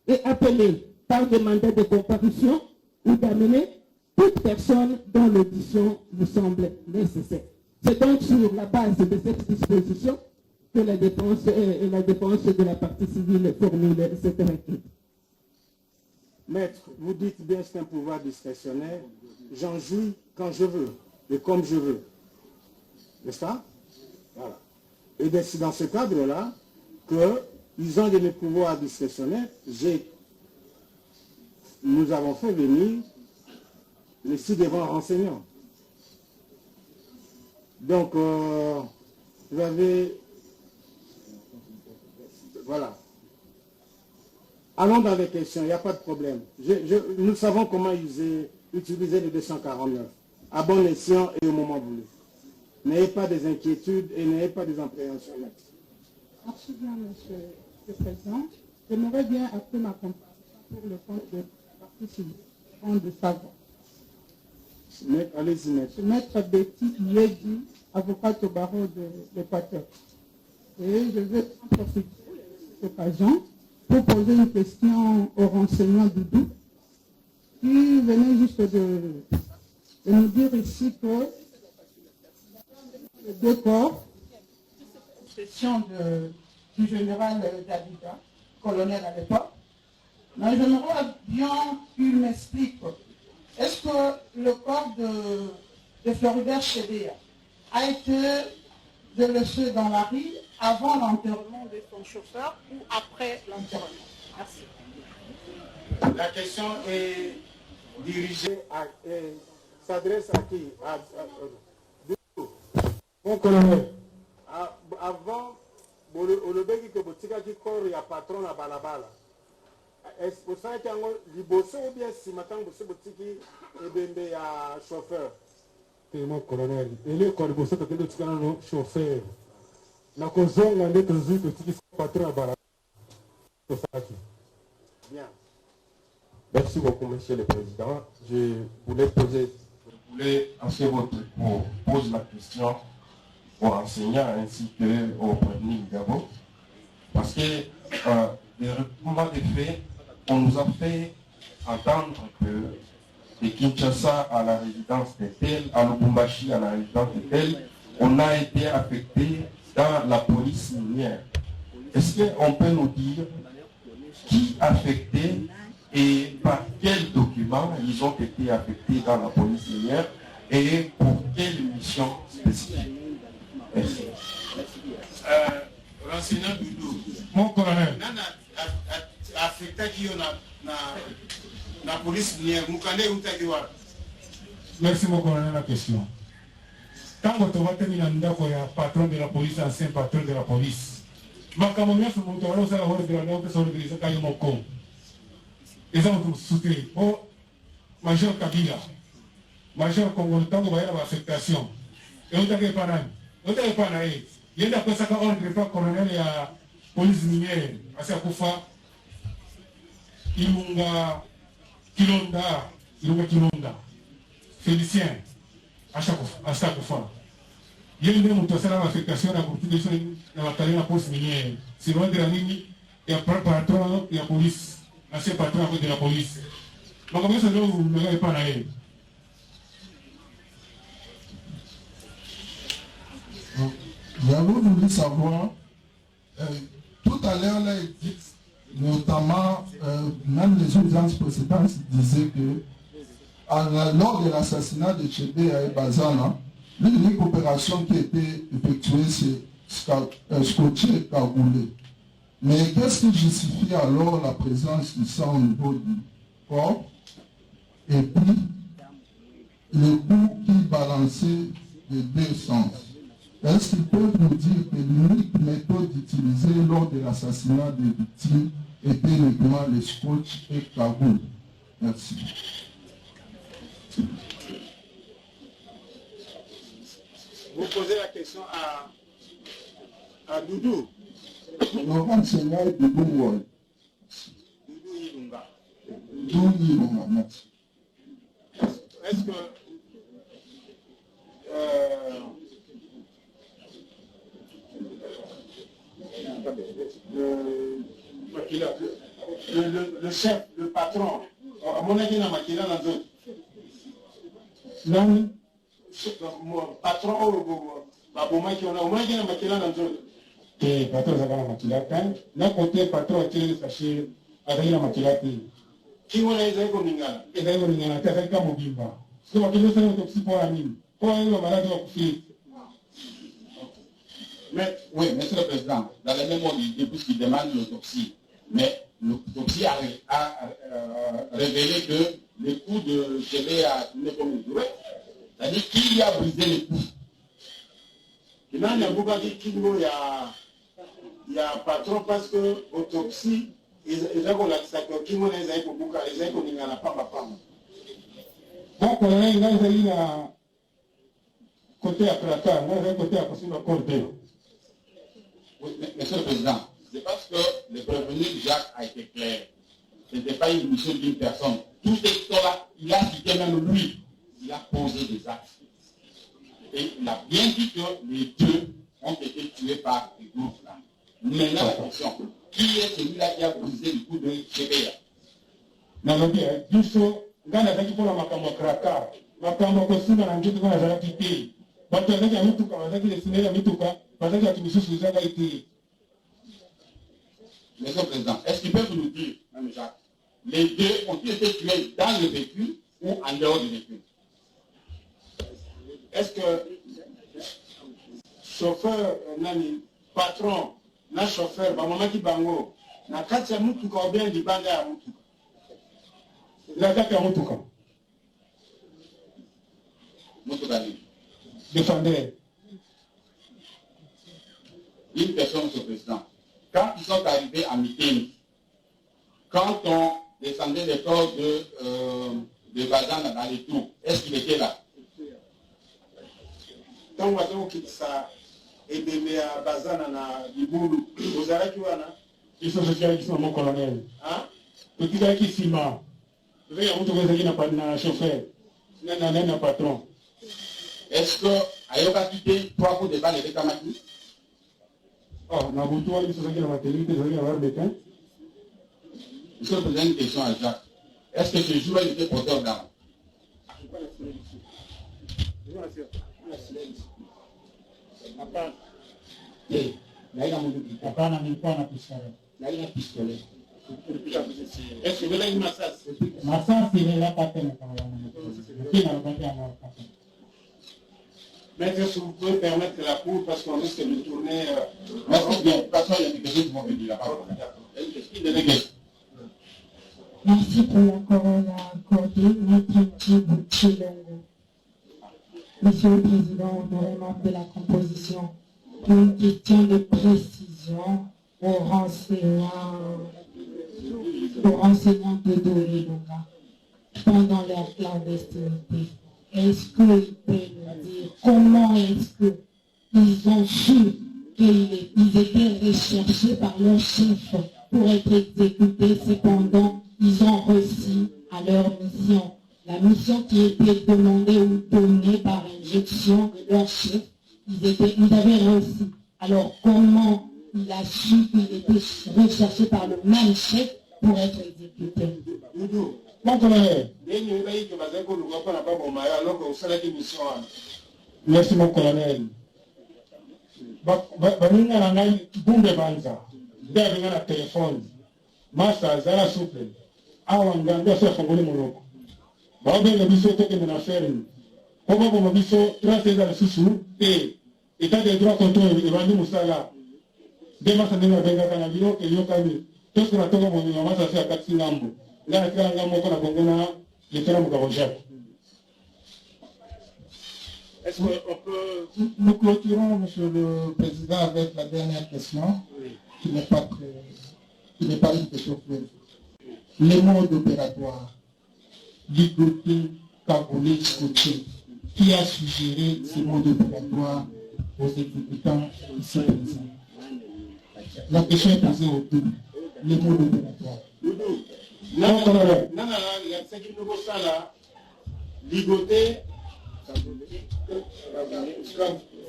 et appeler par des mandats de comparution ou d'amener toute personne dont l'audition vous semble nécessaire. C'est donc sur la base de cette disposition que la défense de la partie civile formule cette requête. Maître, vous dites bien que c'est un pouvoir discrétionnaire. J'en jouis quand je veux et comme je veux. N'est-ce pas? Voilà. Et c'est dans ce cadre-là qu'ils ont des pouvoirs discrétionnaires. Nous avons fait venir les ci-devant renseignants. Donc, vous avez... Voilà. Allons dans les questions, il n'y a pas de problème. Nous savons comment utiliser le 249, à bon escient et au moment voulu. N'ayez pas des inquiétudes et n'ayez pas des appréhensions. Merci bien, Monsieur le Président. J'aimerais bien, après ma comparaison pour le compte de la partie civile, de savoir. Allez-y, maître. Maître Betty Yedi, avocate au barreau de l'Équateur. Et je vais en profiter de cette occasion pour poser une question au renseignement Doudou, qui venait juste de nous dire ici que les deux corps, session du général Daviga, colonel à l'époque, mais j'aimerais bien qu'il m'explique, est-ce que le corps de Floribert Chebeya a été délaissé dans la rue avant l'enterrement de son chauffeur ou après l'enterrement? Merci. La question est dirigée s'adresse à qui? Mon colonel, avant, le béki que botika qui corps il y a patron à balabala. Est-ce que ça est un liboso ou bien si matin vous botiki et bembe à chauffeur? Mon colonel, il est corps liboso que tu as un chauffeur. Na kozonga ndeko zui que tu patron à balabala. Bien. Merci beaucoup, Monsieur le Président. Je voulais assez votre pose la question aux enseignants ainsi qu'au prévenu Gabo. Parce que les recouvrements des faits, on nous a fait entendre que de Kinshasa à la résidence de tel, à Lubumbashi à la résidence de tel, on a été affecté dans la police minière. Est-ce qu'on peut nous dire qui affecté et par quels documents ils ont été affectés dans la police minière et pour quelle mission spécifique? Merci. Renseignement Doudou, mon colonel, affecté qui na police minière, Moukane Outakiwa. Merci mon colonel, la question. Quand vous avez mis un patron de la police, ancien patron de la police, Makamonia sur mon tour, ça va avoir de la note sur le Kayomoko. Ils ont soutenu. Oh, Major Kabila, Major Congo, tant qu'on va y avoir affectation. Et on t'a fait pas là. On t'a fait pas là. Il y a des personnes qui ont été colonel et la police minière, à Sakufa, Ilunga, Kilonda, Félicien, à Sakufa. Il y a une affectation à la population de la police minière. C'est loin de la ligne, il y a pas patron, il y a police, ancien patron de la police. Donc, comment ça vous ne l'avez pas là? J'avais voulu savoir, tout à l'heure, là, il dit Notamment, même les audiences précédentes disaient que lors de l'assassinat de Tchébé à Bazana, l'unique opération qui a été effectuée, c'est scotcher et cagoulé. Mais qu'est-ce qui justifie alors la présence du sang au niveau du corps et puis le coup qui balançait les deux sens? Est-ce qu'ils peuvent nous dire que l'unique méthode utilisée lors de l'assassinat des victimes était uniquement le scotch et cagoule? Merci. Vous posez la question à Doudou. Laurent Seigneur Doudou Wall. Doudou Yilunga. Doudou Yilunga, merci. Est-ce que le chef, le patron, à mon avis, il y a Makila dans d'autres. Non, patron, au moins, il y a Makila dans d'autres. Et patron, ça va la Makila. D'un côté, patron, il est fâché avec la Makila. Qui on a les Ningala? Et d'ailleurs, Ningala, tu as fait comme Mobimba. Ce qu'on va dire, c'est une autopsie pour la mine. Pour la maladie, on va Mais, oui, Monsieur le Président, dans les mêmes mots, il qui demande l'autopsie. Mais l'autopsie a révélé que le coup de Télé a tourné comme une jouette. C'est-à-dire qu'il y a brisé le cou. Et là, il y a beaucoup dit qu'il y a patron parce que l'autopsie, ils ont la sac qui m'ont les aïe pour beaucoup, les aïe pour n'y en a pas ma femme. Donc, on a une côté à Kraka, on a un côté à Kossima Cordé. Oui, Monsieur le Président, c'est parce que le prévenu Jacques a été clair. Ce n'était pas une mission d'une personne. Tout ce temps-là, il a cité même lui. Il a posé des actes. Et il a bien dit que les deux ont été tués par les groupes-là. Maintenant, la question, qui est celui-là qui a brisé le coup de Chébéa? Non, non, bien. Biso, Gana Zaki pour la Makambo Kraka, Makambo Kossima Nangitu Gana Zaki Té. Parce que Zaki Amituka, Zaki dessiné Amituka, parce que Zaki Missou Zaki Té. Monsieur le Président, est-ce qu'ils peuvent nous dire, même Jacques, les deux ont-ils été tués dans le véhicule ou en dehors du véhicule? Est-ce que chauffeur, patron, chauffeur, maman qui bango, na kati ya mutuka ou bien libanda ya mutuka? La kati ya mutuka. Mutuka. Défendeur. Une personne, Monsieur le Président. Quand ils sont arrivés à meeting, quand on descendait les corps de Bazan dans les tours, est-ce qu'il était là? Tant que vous quittez ça, et bien à Bazan na Libulu, vous avez qui wana? Ils sont qui sont mon colonel. Hein? Tout qui est qui Sima. Vous voyez, vous trouvez qui n'a pas de chauffeur, n'a patron. Est-ce que Ayoka quitté 3 coups de balle avec Kamaki? Oh, na Boutoua, ils sont qui dans la maternité, ils sont qui dans l'armée. Monsieur le Président, une question à Jacques. Est-ce que ce jour-là, il était porteur d'armes? Hapana, nilikuwa na pistolet. Est-ce que vous avez une massage? Masasi nililapa tena kwa lakini anabakia na wakati. Maître, si vous pouvez permettre la cour parce qu'on risque de tourner. Merci bien. De toute façon, il y a des questions qui vont venir là-bas. Merci pour la parole accordée, Maître Chilongo. Monsieur le Président, honoraire de la composition, une question de précision aux renseignants de Dorilunga pendant leur clandestinité. Est-ce qu'ils peuvent nous dire comment est-ce qu'ils ont su qu'ils étaient recherchés par leur chef pour être exécutés, cependant ils ont reçu à leur mission. La mission qui était demandée ou donnée par injection de leur chef, ils avaient reçu. Alors comment il a su qu'il était recherché par le même chef pour être exécuté? Merci mon colonel. Baninga na ngai bumbe banza. Ndio na téléphone. masa zala souple awa nganga so fongoli monoko ba benga biso toke na affaire koma bo biso trace za susu et état de droit contrôle et bandi musala de masa ndenga benga kana bino ke yokami to sera to mo ni masa sa katsi ngambo ngana kila ngambo kona bongona letera mukabo Jacques. Est-ce qu'on peut... Nous clôturons, Monsieur le Président, avec la dernière question, qui n'est pas une question fleuve. Les modes opératoires, ligoté, cagoulé, scotché, qui a suggéré ces modes opératoires aux exécutants ici présents? La question est posée au tout. Les modes opératoires.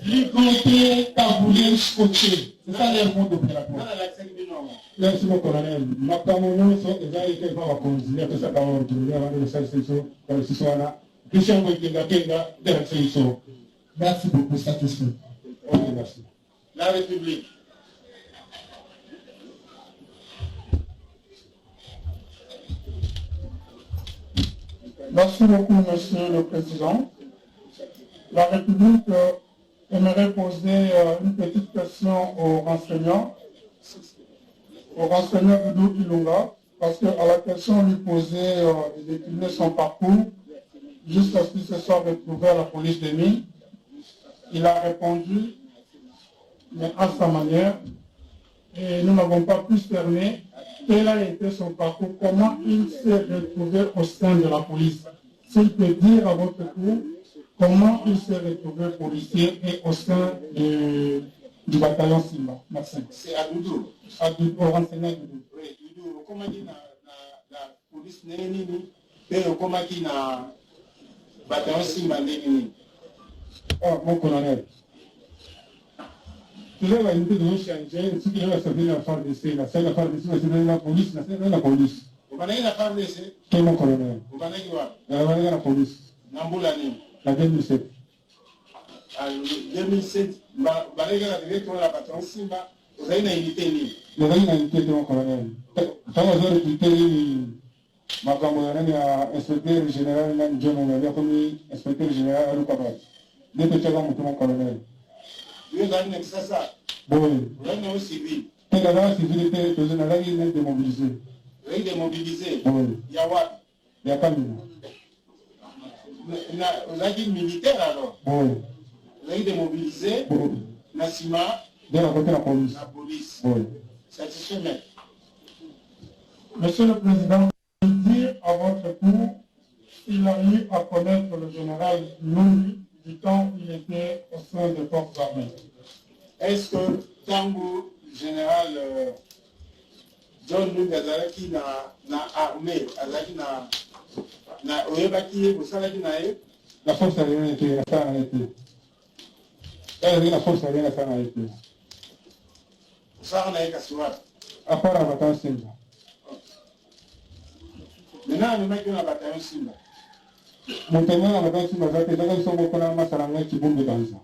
Ligoté, cagoulé, scotché. C'est ça les modes opératoires. Merci mon colonel. Makamono so ezali ke kwa konzile pesa kwa ordinaire avant de faire ça dans le siswana. Christian Boykinga Kenga de la solution. Merci beaucoup, satisfait. Ok, merci. La République. Merci beaucoup, Monsieur le Président. La République aimerait poser une petite question aux renseignants Doudou Ilunga, parce qu'à la question lui posée, il déclinait son parcours jusqu'à ce qu'il se soit retrouvé à la police des mines. Il a répondu, mais à sa manière, et nous n'avons pas pu cerner quel a été son parcours, comment il s'est retrouvé au sein de la police. S'il peut dire à votre tour comment il s'est retrouvé policier et au sein du bataillon Simba. Merci. C'est à Doudou. À Doudou, au renseignement Doudou. Oui, Doudou, comment dit la police n'est nini, et comment dit la bataillon Simba n'est nini. Oh, mon colonel. Toujours la unité de changer, ce qui est la sortie de la FARDC, la seule FARDC, c'est la police, la police. Vous connaissez la FARDC? Qui est mon colonel? Vous connaissez quoi? La police. Namboulani. La 2007. En 2007, Balega la direction de la patronne Simba, vous avez une unité ni? Vous avez une unité de mon colonel. Quand vous avez recruté ma camarade à inspecteur général, John Omega, comme inspecteur général à Lukabay. Dès que tu as mon colonel. Vous avez une ça. Oui. Vous avez une civil. Quand la civilité, vous avez démobilisé. Vous avez démobilisé? Oui. Il y a what? Il y a pas de nous. Vous avez dit militaire alors? Oui. Vous avez démobilisé? Oui. Nassima? De la côté de la police. La police. Oui. Satisfait, maître. Monsieur le Président, dire à votre tour s'il a eu à connaître le général Lungi du temps où il était au sein des forces armées. Est-ce que Tango général John Lungi Azalaki na armée, Azalaki na oyebaki bosalaki na ye? La force aérienne était la ça a été. La force aérienne ça a été. Ça on a eu Kasuwa. À part la bataille Simba. Maintenant on met dans la bataille Simba. Montenegro la bataille Simba ça était dans son beaucoup na masalanga qui bombe dans ça.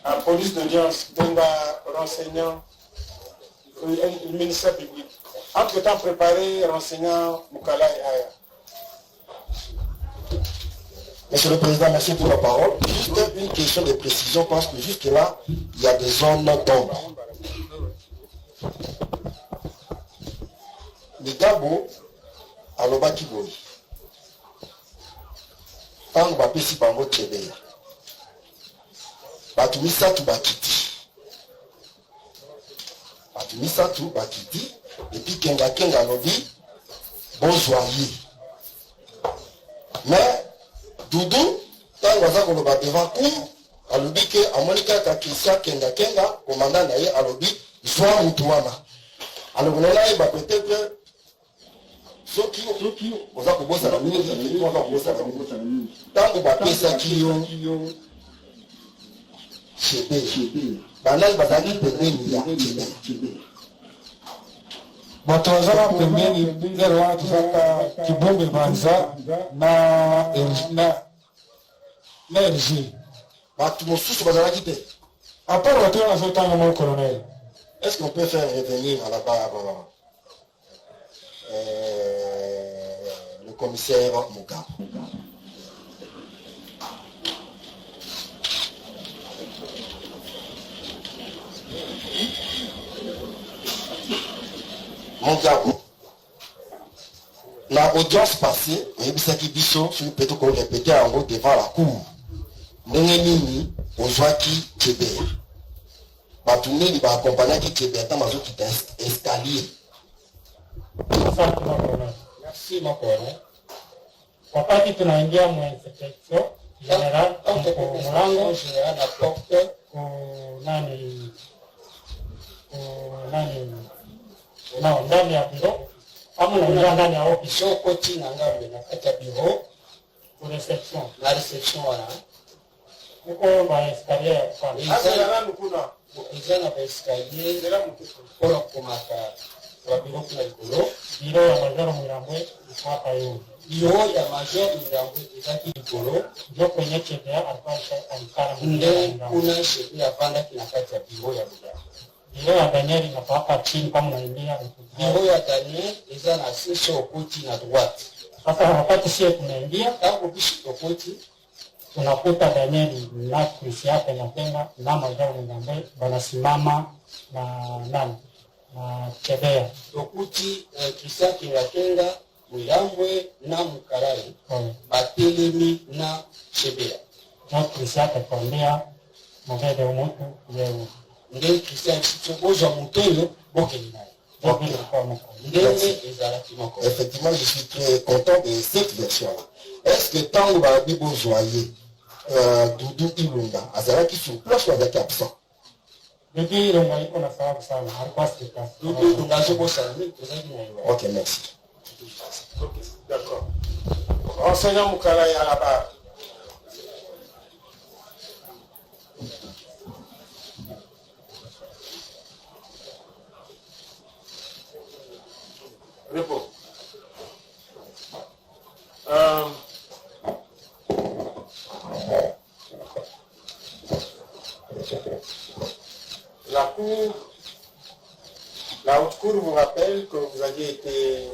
À police d'audience, Benga renseignant, le ministère public. Entre-temps préparé, renseignant Moukala et Aya. Monsieur le Président, merci pour la parole. Juste une question de précision, parce que juste là, il y a des zones d'ombre. Le Gabo, à l'Obakiboy, tant que Bapesi Bango Tchebeya, Batumisatu Bakiti, Batumisatu Bakiti, et puis Kenga Lobi, bon joyeux. Mais, Doudou, tant que vous avez devant cour, à l'obi que, à Monika Kakisa Kenga, commandant Naye, à l'obi, soit Moutouana. Alors, on est là, peut-être, ceux qui ont commencé à la minute, tant que vous avez ça qui ont, Chébé, Banal Bazali, Chébé. Bato wazala pembeni lero watu saka kibombe banza na Mère G. Bato mosusu bazalaki te. À part la tour, mon colonel. Est-ce qu'on peut faire revenir à la barre le commissaire Mugabe? Mugabe. La audience passée, Ebisaki Bisso, si nous pouvons répéter en gros devant la cour. Nengenini, Ozwaki Tchébert. Batouni, il va accompagner Tchébert dans ma zone qui est escalier. Merci, mon colonel. Wakati tunaingia mwensekecho general mlango general na porte nani no ndani ya biro kama unaingia ndani ya ofisi huko chini ngapi na kata biro kwa reception la reception wala huko ba escalier kwa na escalier kwa kumaka kwa biro kuna likolo biro ya majoro mwirambwe hapa hiyo biro ya majoro mwirambwe ikaki likolo ndio kwenye chepea alipata kuna sheria panda kinakati ya biro ya mwirambwe. Biro ya Daniel inapaka chini kama unaingia. Biro ya Daniel iza na sisi okoti na droite. Sasa wakati sisi tunaingia tangu bishi okoti tunakuta Daniel na Chris yake na Kenga na Majao Ngambwe wanasimama na nani na Chebea. Okoti Chris yake na Kenga Mulambwe na Mukarari batelemi na Chebea. Na Chris yake kwambia mvede umutu yeye. Effectivement, je suis très content de cette version. Est-ce que tant que Babi Bozoyer, Doudou Ilunga, Azaraki sur place ou avec absent? Doudou Ilunga, on a fait ça, Doudou Ilunga, je bosse à lui. Ok, merci. D'accord. Enseignant Moukala à la barre. Repos. La haute cour vous rappelle que vous aviez été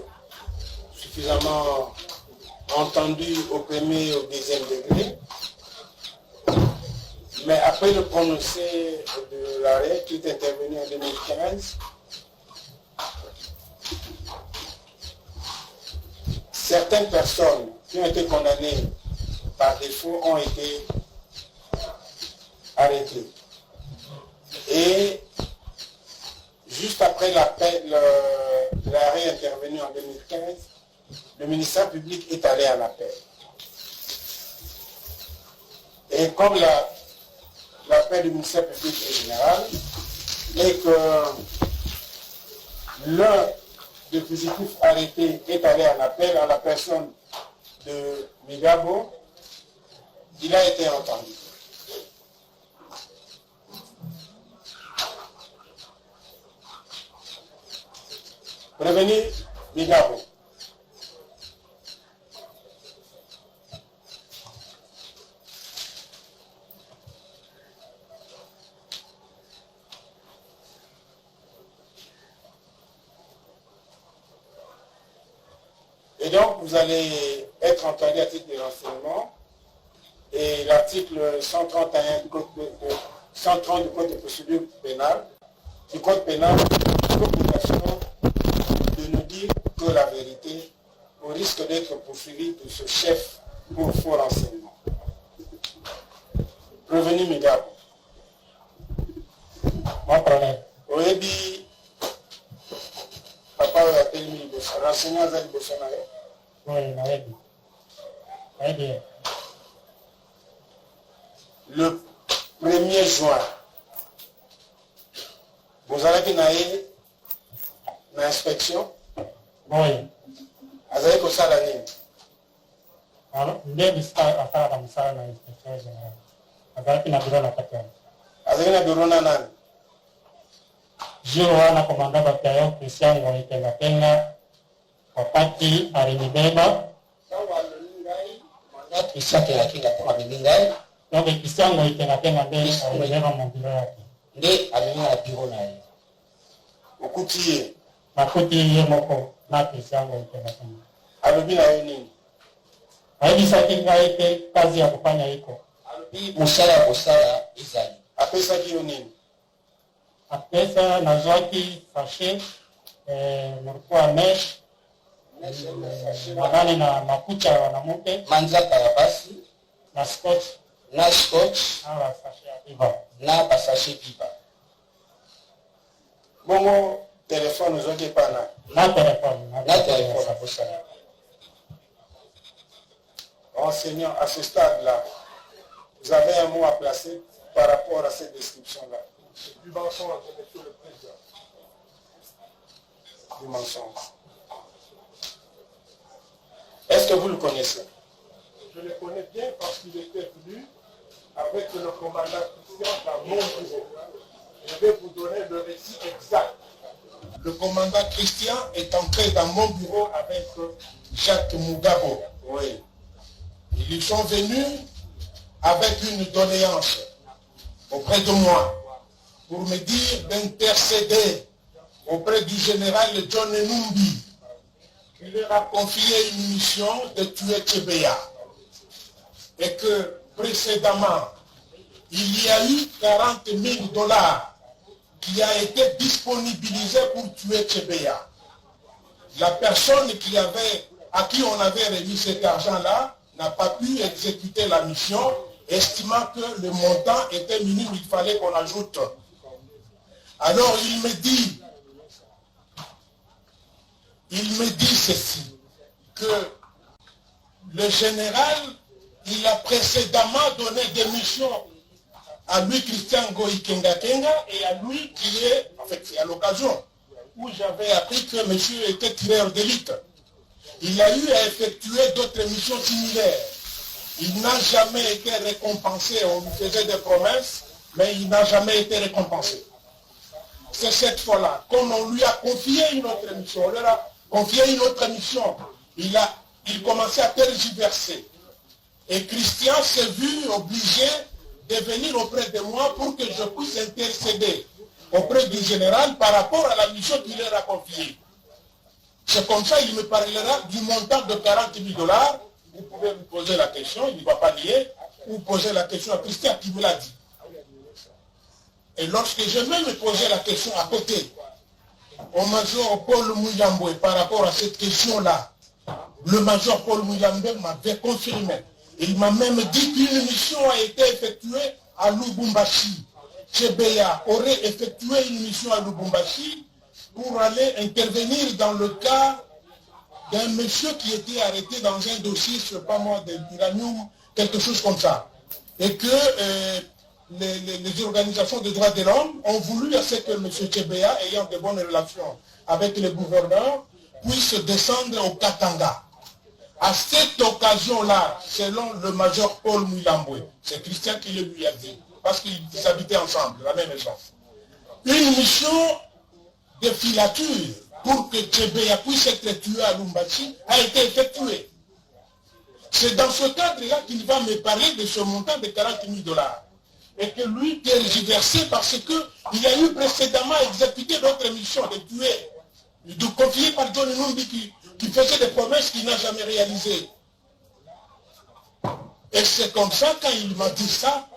suffisamment entendu au premier et au deuxième degré, mais après le prononcé de l'arrêt qui est intervenu en 2015, certaines personnes qui ont été condamnées par défaut ont été arrêtées. Et juste après l'arrêt intervenu en 2015, le ministère public est allé à l'appel. Et comme l'appel du ministère public est général, et que l'un des fugitifs arrêtés est allé en appel à la personne de Migabo, il a été entendu. Prévenir Migabo. Et donc, vous allez être entendu à titre de renseignement. Et l'article 131 du Code de procédure pénale, du Code pénal, l'obligation de nous dire que la vérité, au risque d'être poursuivi de ce chef pour faux renseignement. Revenu Migabo. Mon problème. Oyebi, papa a appelé renseignement Zali Bolsonaro. Oui, le 1er juin, vous allez venir dans l'inspection. Oui. Vous allez comme ça l'année. Alors, il y a des stars à faire comme ça dans l'inspection générale. Vous allez venir dans la patente. Vous allez venir dans la patente. Je vois la commandant bataillon Christian Moïkela Kenga. Wakati alinibeba Christian Kenga kama bibi ngai Donc Christian Ngoitengatenga nde alibeba mobilo yake. Nde amena biro na ye. Okuti ye. Nakuti ye moko na Christian Ngoitengatenga. Alobi na yo nini? Ayebisaki ngai ete kazi ya kufanya iko. Alobi mosala ya kosala ezali. Apesaki yo nini? Apesa nazwaki sachet mulikuwa mesh magani na makucha ya wanamke, manzaka ya basi na scotch na scotch na sachet ya piva na basashe pipa. Bongo telefone zote pana na telefone apesana. Enseignant, à ce stade-là, vous avez un mot à placer par rapport à cette description-là. Du mensonge, monsieur le président. Du mensonge. Est-ce que vous le connaissez? Je le connais bien parce qu'il était venu avec le commandant Christian dans mon bureau. Je vais vous donner le récit exact. Le commandant Christian est entré dans mon bureau avec Jacques Mugabo. Oui. Ils sont venus avec une doléance auprès de moi pour me dire d'intercéder auprès du général John Numbi, qui leur a confié une mission de tuer Tchebeya. Et que précédemment, il y a eu 40 000 $ qui a été disponibilisé pour tuer Tchebeya. La personne à qui on avait remis cet argent-là n'a pas pu exécuter la mission, estimant que le montant était minime, il fallait qu'on ajoute. Alors il me dit ceci, que le général, il a précédemment donné des missions à lui, Christian Ngoitengatenga, et à lui qui est, en fait c'est à l'occasion où j'avais appris que monsieur était tireur d'élite. Il a eu à effectuer d'autres missions similaires. Il n'a jamais été récompensé, on lui faisait des promesses, mais il n'a jamais été récompensé. C'est cette fois-là, comme on lui a confié une autre mission, on leur a confié une autre mission, il commençait à tergiverser. Et Christian s'est vu obligé de venir auprès de moi pour que je puisse intercéder auprès du général par rapport à la mission qu'il leur a confiée. C'est comme ça qu'il me parlera du montant de 40 000 $. Vous pouvez me poser la question, il ne va pas lier, ou poser la question à Christian qui me l'a dit. Et lorsque je vais me poser la question à côté, au major Paul Muyambwe par rapport à cette question-là, le major Paul Muyambwe m'avait confirmé. Il m'a même dit qu'une mission a été effectuée à Lubumbashi. Tchebeya aurait effectué une mission à Lubumbashi pour aller intervenir dans le cas d'un monsieur qui était arrêté dans un dossier, je ne sais pas moi, d'uranium, quelque chose comme ça. Et que les organisations de droits de l'homme ont voulu à ce que M. Tchebeya, ayant de bonnes relations avec le gouverneur, puisse descendre au Katanga. À cette occasion-là, selon le major Paul Muyambwe, c'est Christian qui le lui a dit, parce qu'ils habitaient ensemble, la même maison. Une mission de filature pour que Tchebeya puisse être tué à Lumbashi a été effectuée. C'est dans ce cadre-là qu'il va me parler de ce montant de 40 000 $. Et que lui tergiversé parce qu'il y a eu précédemment exécuté d'autres missions de tuer, de confier par John Numbi qui faisait des promesses qu'il n'a jamais réalisées. Et c'est comme ça, quand il m'a dit ça,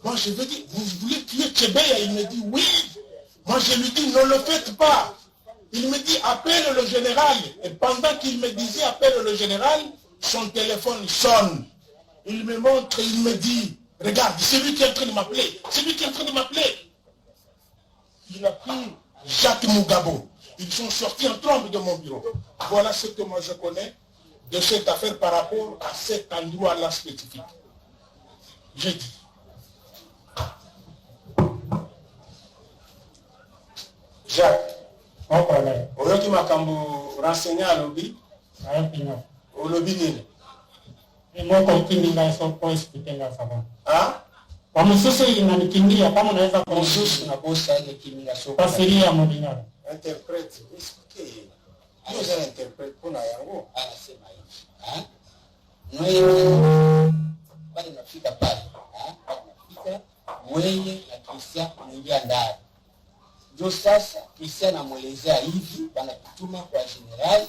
moi je lui dis, vous voulez tuer Tchebeya? Il me dit oui. Moi je lui dis, ne le faites pas. Il me dit, appelle le général. Et pendant qu'il me disait, appelle le général, son téléphone sonne. Il me montre, il me dit, regarde, c'est lui qui est en train de m'appeler. C'est lui qui est en train de m'appeler. Il a pris Jacques Mugabo. Ils sont sortis en trombe de mon bureau. Voilà ce que moi je connais de cette affaire par rapport à cet endroit-là spécifique. J'ai dit. Jacques, oyoki makambo renseigné à lobby, au lobby nini? Wamususu inanikimbia kama unaweza kumsusu na bosa ile kimia soko. Fasiria mudinaro. Interprète, expliquez. Nous allons interpréter pour Nayango. Anasema hivi. Noi bali nafika pale. Christian anaingia ndani. Ndio sasa Christian anamwelezea hivi, wanakutuma kwa general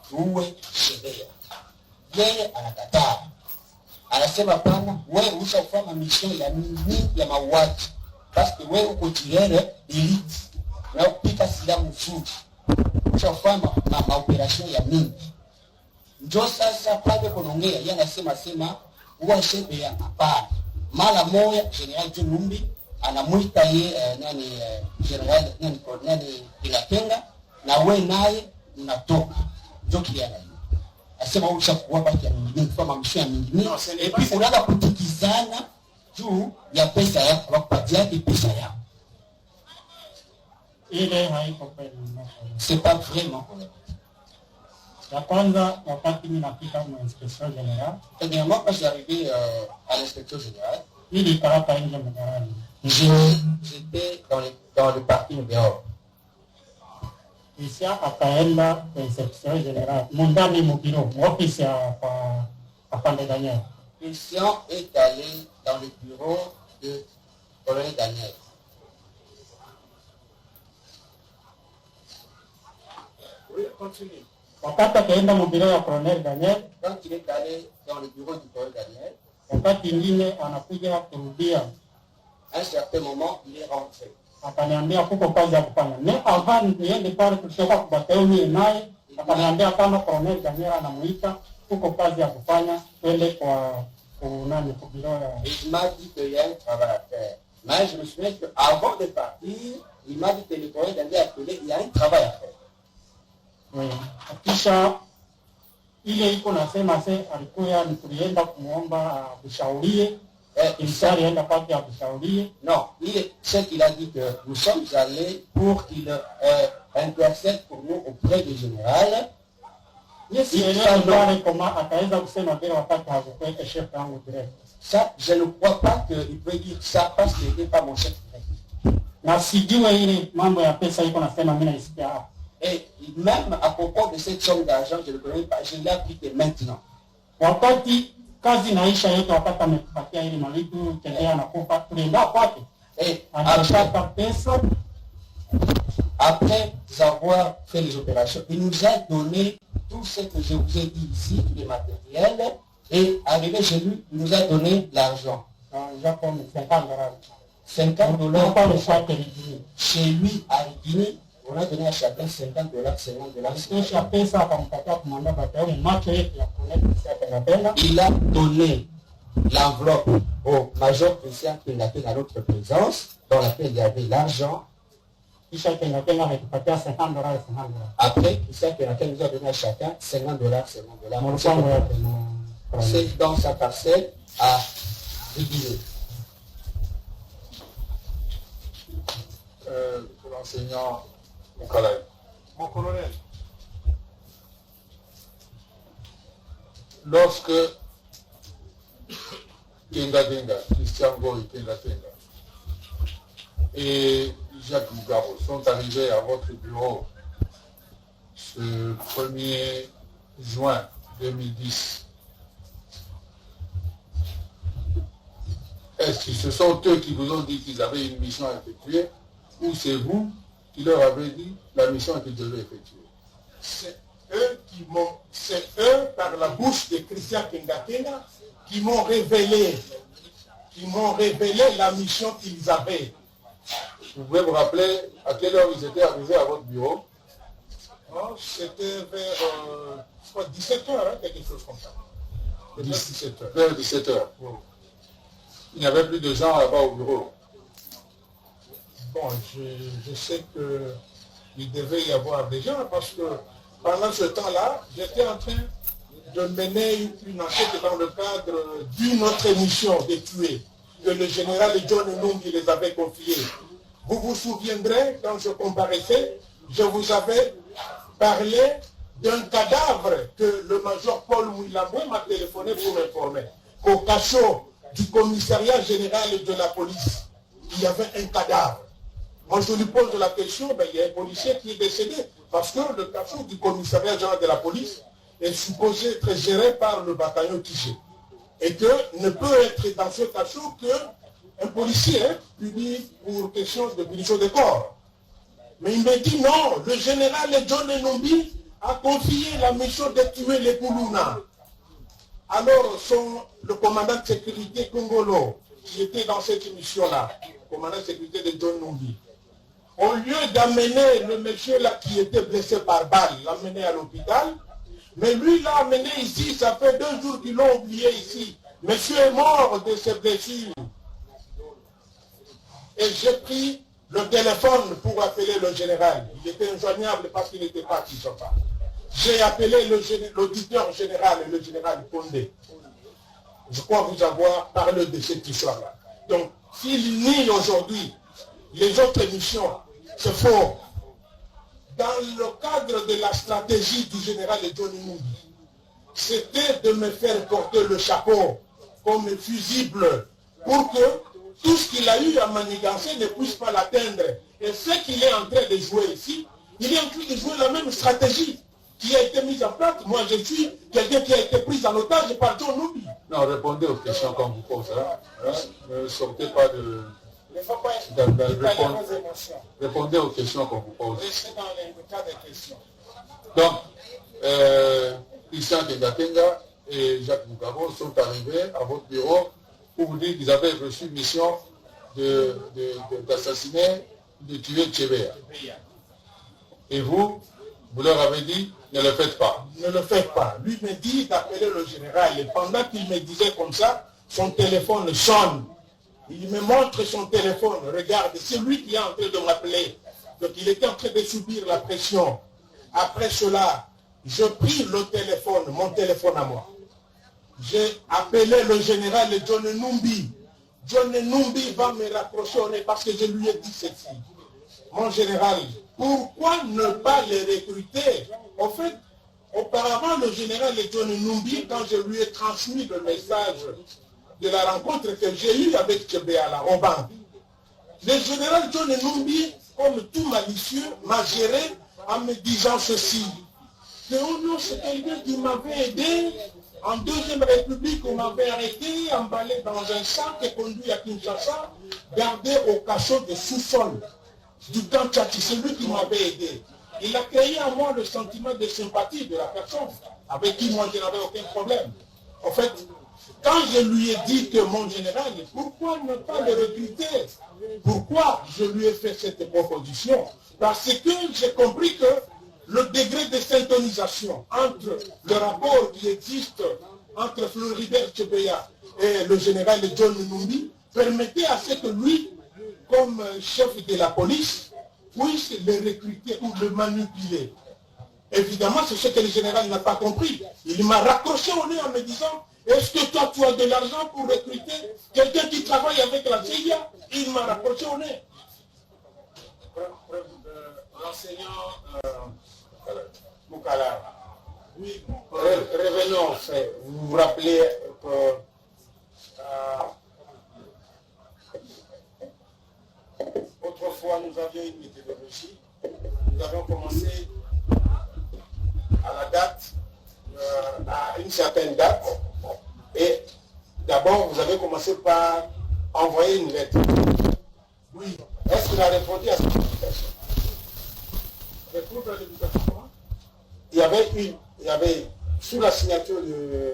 tuwe Shebea. Yeye anakataa. Anasema pana, wewe ushafanya mission ya nini ya mauaji. Parce que wewe uko tirere elite. Na upika silaha mzuri. Ushafanya maoperation ya mingi. Ndio sasa pale kunaongea, yeye anasema huwa Shebea hapana. Mara moja General Junumbi anamuita ye General Ilakenga na we naye unatoka. Ndio kiana hiyo. Asema ushakuwa baki ya mingi kama mshia mingi. Et puis unaanza kutikizana juu ya pesa yako, wakupatia pesa yako. Ile haiko kweli. C'est pas vraiment correct. La kwanza wakati mimi nafika kwa inspection general, premièrement quand je suis arrivé à l'inspection générale, ili karaka nje mgarani. J'étais dans le parking dehors. Kisha akaenda kwa inspection general, mundani mukiro, office ya afande Daniel. Christian est allé dans le bureau de colonel Daniel. Oui, continue. Wakati akaenda mubiro ya colonel Daniel, quand il est allé dans le bureau du colonel Daniel, wakati ingine anakuja kurudia, à un certain moment il est rentré. Akaniambia kuko kazi ya kufanya. Ne avant niende pale kutoka kwa batalioni naye, akaniambia kama colonel Daniel anamuita kuko kazi ya kufanya, twende kwa nani kwa biro ya. Il m'a dit qu'il y a un travail à faire. Mais je me souviens qu'avant de partir, il m'a dit que le colonel Daniel a appelé, il y a un travail à faire. Oui. Kisha ile iko nasema alikuwa ni tulienda kumuomba kushaurie Kimsari enda kwake akushaurie. Non, c'est qu'il a dit que nous sommes allés pour qu'il intercède pour nous auprès du général. Ça, je ne crois pas qu'il peut dire ça parce qu'il n'était pas mon chef. Et même à propos de cette somme d'argent, je ne le connais pas, je l'ai appris que maintenant. Et après avoir fait les opérations, il nous a donné tout ce que je vous ai dit ici, les matériels, et arrivé chez lui, il nous a donné l'argent. 50 dollars chez lui à Guinée. On a donné à chacun 50 dollars, 50 dollars. Il a donné l'enveloppe au major Christian qui l'a fait dans notre présence, dans laquelle il y avait l'argent. Après, Christian Kenaken nous a donné à chacun 50 dollars, 50 dollars. C'est dans sa parcelle à Guinée. Pour l'enseignant, mon colonel, lorsque Kenga, Christian Goy, Kenga et Jacques Mugabo sont arrivés à votre bureau ce 1er juin 2010, est-ce que ce sont eux qui vous ont dit qu'ils avaient une mission à effectuer ou c'est vous qui leur avez dit la mission qu'ils devaient effectuer? C'est eux, par la bouche de Christian Kenga, qui m'ont révélé la mission qu'ils avaient. Vous pouvez me rappeler à quelle heure ils étaient arrivés à votre bureau? C'était vers 17h, quelque chose comme ça. 17h. Vers 17h. Il n'y avait plus de gens là-bas au bureau. Bon, je sais qu'il devait y avoir des gens parce que pendant ce temps-là, j'étais en train de mener une enquête dans le cadre d'une autre mission de tuer que le général John Nungi les avait confiée. Vous vous souviendrez, quand je comparaissais, je vous avais parlé d'un cadavre que le major Paul Mouilambou m'a téléphoné pour m'informer. Qu'au cachot du commissariat général de la police, il y avait un cadavre. Moi, je lui pose la question, il y a un policier qui est décédé, parce que le cachot du commissariat général de la police est supposé être géré par le bataillon Tiché. Et que ne peut être dans ce cachot que un policier puni pour question de punition de corps. Mais il me dit non, le général John Enumbi a confié la mission de tuer les Poulouna. Alors le commandant de sécurité Congolo, qui était dans cette mission-là, le commandant de sécurité de John Enumbi, au lieu d'amener le monsieur là qui était blessé par balle, l'amener à l'hôpital, mais lui l'a amené ici, ça fait 2 jours qu'ils l'ont oublié ici. Monsieur est mort de ses blessures. Et j'ai pris le téléphone pour appeler le général. Il était injoignable parce qu'il n'était pas qui sont pas. J'ai appelé l'auditeur général, le général Condé. Je crois vous avoir parlé de cette histoire-là. Donc, s'il nie aujourd'hui les autres missions, c'est faux. Dans le cadre de la stratégie du général John Enumbi, c'était de me faire porter le chapeau comme fusible pour que tout ce qu'il a eu à manigancer ne puisse pas l'atteindre. Et ce qu'il est en train de jouer ici, il est en train de jouer la même stratégie qui a été mise en place. Moi, je suis quelqu'un qui a été pris en otage par John Enumbi. Non, répondez aux questions qu'on vous pose. Hein. Ne sortez pas de... Répondez aux questions qu'on vous pose. Restez dans le cas des questions. Donc, Christian Kenga et Jacques Moukabo sont arrivés à votre bureau pour vous dire qu'ils avaient reçu mission d'assassiner, de tuer Tchébéa. Et vous leur avez dit, ne le faites pas. Ne le faites pas. Lui me dit d'appeler le général. Et pendant qu'il me disait comme ça, son téléphone sonne. Il me montre son téléphone. Regarde, c'est lui qui est en train de m'appeler. Donc il était en train de subir la pression. Après cela, je pris le téléphone, mon téléphone à moi. J'ai appelé le général John Enumbi. John Enumbi va me raccrocher au nez parce que je lui ai dit ceci. Mon général, pourquoi ne pas les recruter? En fait, auparavant, le général John Enumbi, quand je lui ai transmis le message de la rencontre que j'ai eue avec Tchébéa là, au banc, le général John Enumbi, comme tout malicieux, m'a géré en me disant ceci. Que oh non, c'est quelqu'un qui m'avait aidé. En Deuxième République, on m'avait arrêté, emballé dans un sac et conduit à Kinshasa, gardé au cachot de sous-sol du camp Tchati. C'est lui qui m'avait aidé. Il a créé en moi le sentiment de sympathie de la personne avec qui moi je n'avais aucun problème. En fait, quand je lui ai dit que mon général, pourquoi ne pas le recruter? Pourquoi je lui ai fait cette proposition? Parce que j'ai compris que le degré de syntonisation entre le rapport qui existe entre Floribert Tchébéa et le général John Enumbi permettait à ce que lui, comme chef de la police, puisse le recruter ou le manipuler. Évidemment, c'est ce que le général n'a pas compris. Il m'a raccroché au nez en me disant, est-ce que toi tu as de l'argent pour recruter quelqu'un qui travaille avec la CIA? Il m'a raccroché au nez. L'enseignant Moukala, oui, revenons au fait. Vous vous rappelez que autrefois nous avions une méthodologie. Nous avons commencé à la date, à une certaine date, et d'abord vous avez commencé par envoyer une lettre. Oui. Est-ce qu'il a répondu à cette invitation? Répondre à l'invitation. Il y avait sous la signature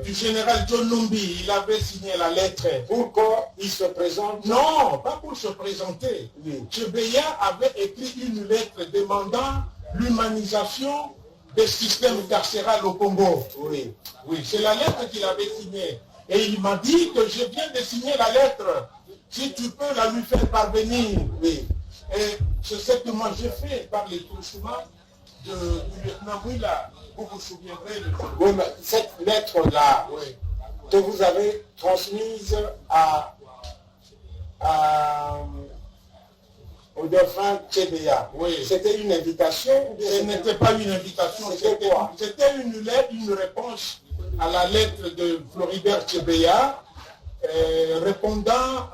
du général John Enumbi, il avait signé la lettre. Pourquoi il se présente? Non, pas pour se présenter. Oui. Tchébéa avait écrit une lettre demandant l'humanisation des systèmes carcérales au Congo. Oui, oui, c'est la lettre qu'il avait signée. Et il m'a dit que je viens de signer la lettre. Si tu peux la lui faire parvenir. Oui. Et c'est ce que moi j'ai fait par les touchements du lieutenant Mouila. Vous vous souviendrez de ça. Oui, mais cette lettre-là, oui, que vous avez transmise au dauphin Tchébéa, oui, c'était une invitation? Ce n'était pas une invitation, c'était quoi? C'était une lettre, une réponse à la lettre de Floribert Tchébéa, répondant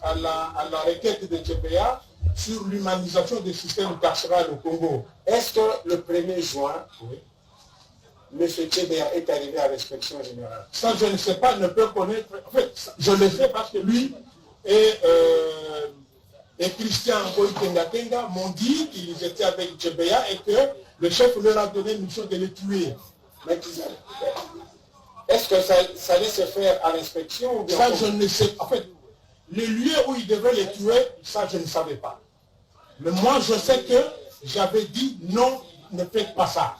à la requête de Tchébéa sur l'humanisation des systèmes carcérales au Congo. Est-ce que le 1er juin, oui, M. Tchébéa est arrivé à l'inspection générale? Ça, je ne sais pas, ne peux connaître. En fait, je le sais parce que lui, et Christian Kenga m'ont dit qu'ils étaient avec Tchébéa et que le chef leur a donné une mission de les tuer. Est-ce que ça allait se faire à l'inspection ou bien? Ça, je ne sais pas. En fait, le lieu où ils devaient les tuer, ça, je ne savais pas. Mais moi, je sais que j'avais dit non, ne faites pas ça.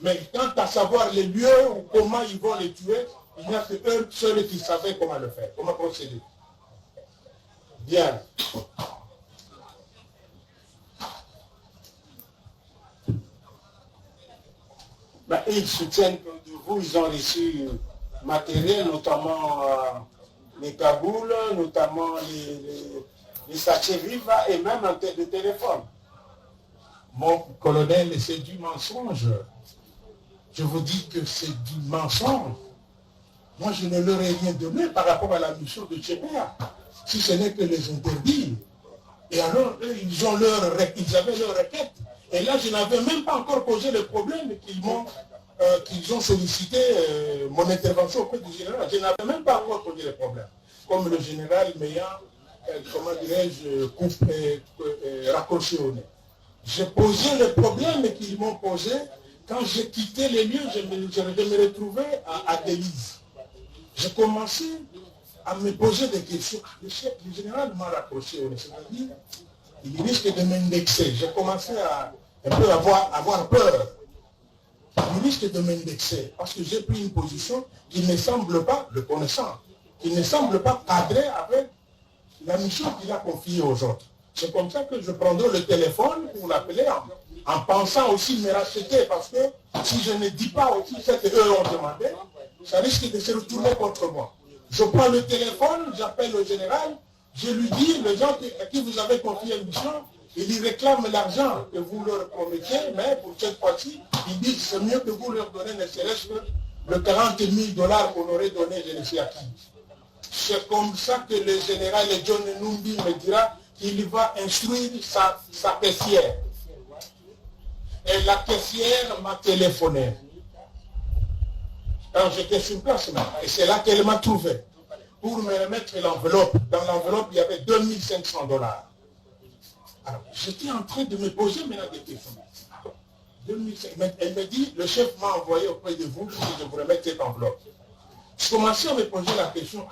Mais quant à savoir les lieux ou comment ils vont les tuer, il n'y a que eux seuls qui savaient comment le faire, comment procéder. Bien. Ils soutiennent que de vous, ils ont reçu matériel, notamment les cagoules, notamment les sachets Viva et même un de téléphone. Mon colonel, c'est du mensonge. Je vous dis que c'est du mensonge. Moi, je ne leur ai rien donné par rapport à la mission de Tchébéa, si ce n'est que les interdire. Et alors, eux, ils avaient leur requête. Et là, je n'avais même pas encore posé le problème qu'ils ont sollicité mon intervention auprès du général. Je n'avais même pas encore posé le problème. Comme le général m'ayant, comment dirais-je, raccroché au nez. J'ai posé le problème qu'ils m'ont posé. Quand j'ai quitté les lieux, je me retrouvais à Délise. J'ai commencé à me poser des questions. Le général m'a raccroché au nez. C'est-à-dire, il risque de m'indexer. J'ai commencé à un peu avoir peur. Il risque de m'indexer parce que j'ai pris une position qui ne semble pas, le connaissant, qui ne semble pas cadrer avec la mission qu'il a confiée aux autres. C'est comme ça que je prendrai le téléphone pour l'appeler en pensant aussi me racheter parce que si je ne dis pas aussi ce qu'eux ont demandé, ça risque de se retourner contre moi. Je prends le téléphone, j'appelle le général, je lui dis, les gens à qui vous avez confié une mission, ils réclament l'argent que vous leur promettez, mais pour cette fois-ci, ils disent c'est mieux que vous leur donnez ne serait-ce que le 40 000 $ qu'on aurait donné, je ne sais à qui. C'est comme ça que le général John Numbi me dira qu'il va instruire sa caissière. Et la caissière m'a téléphoné. Quand j'étais sur place, et c'est là qu'elle m'a trouvé. Pour me remettre l'enveloppe. Dans l'enveloppe, il y avait 2500 $. Alors, j'étais en train de me poser maintenant des questions. Elle me dit, le chef m'a envoyé auprès de vous pour que je vous remette cette enveloppe. Je commençais à me poser la question,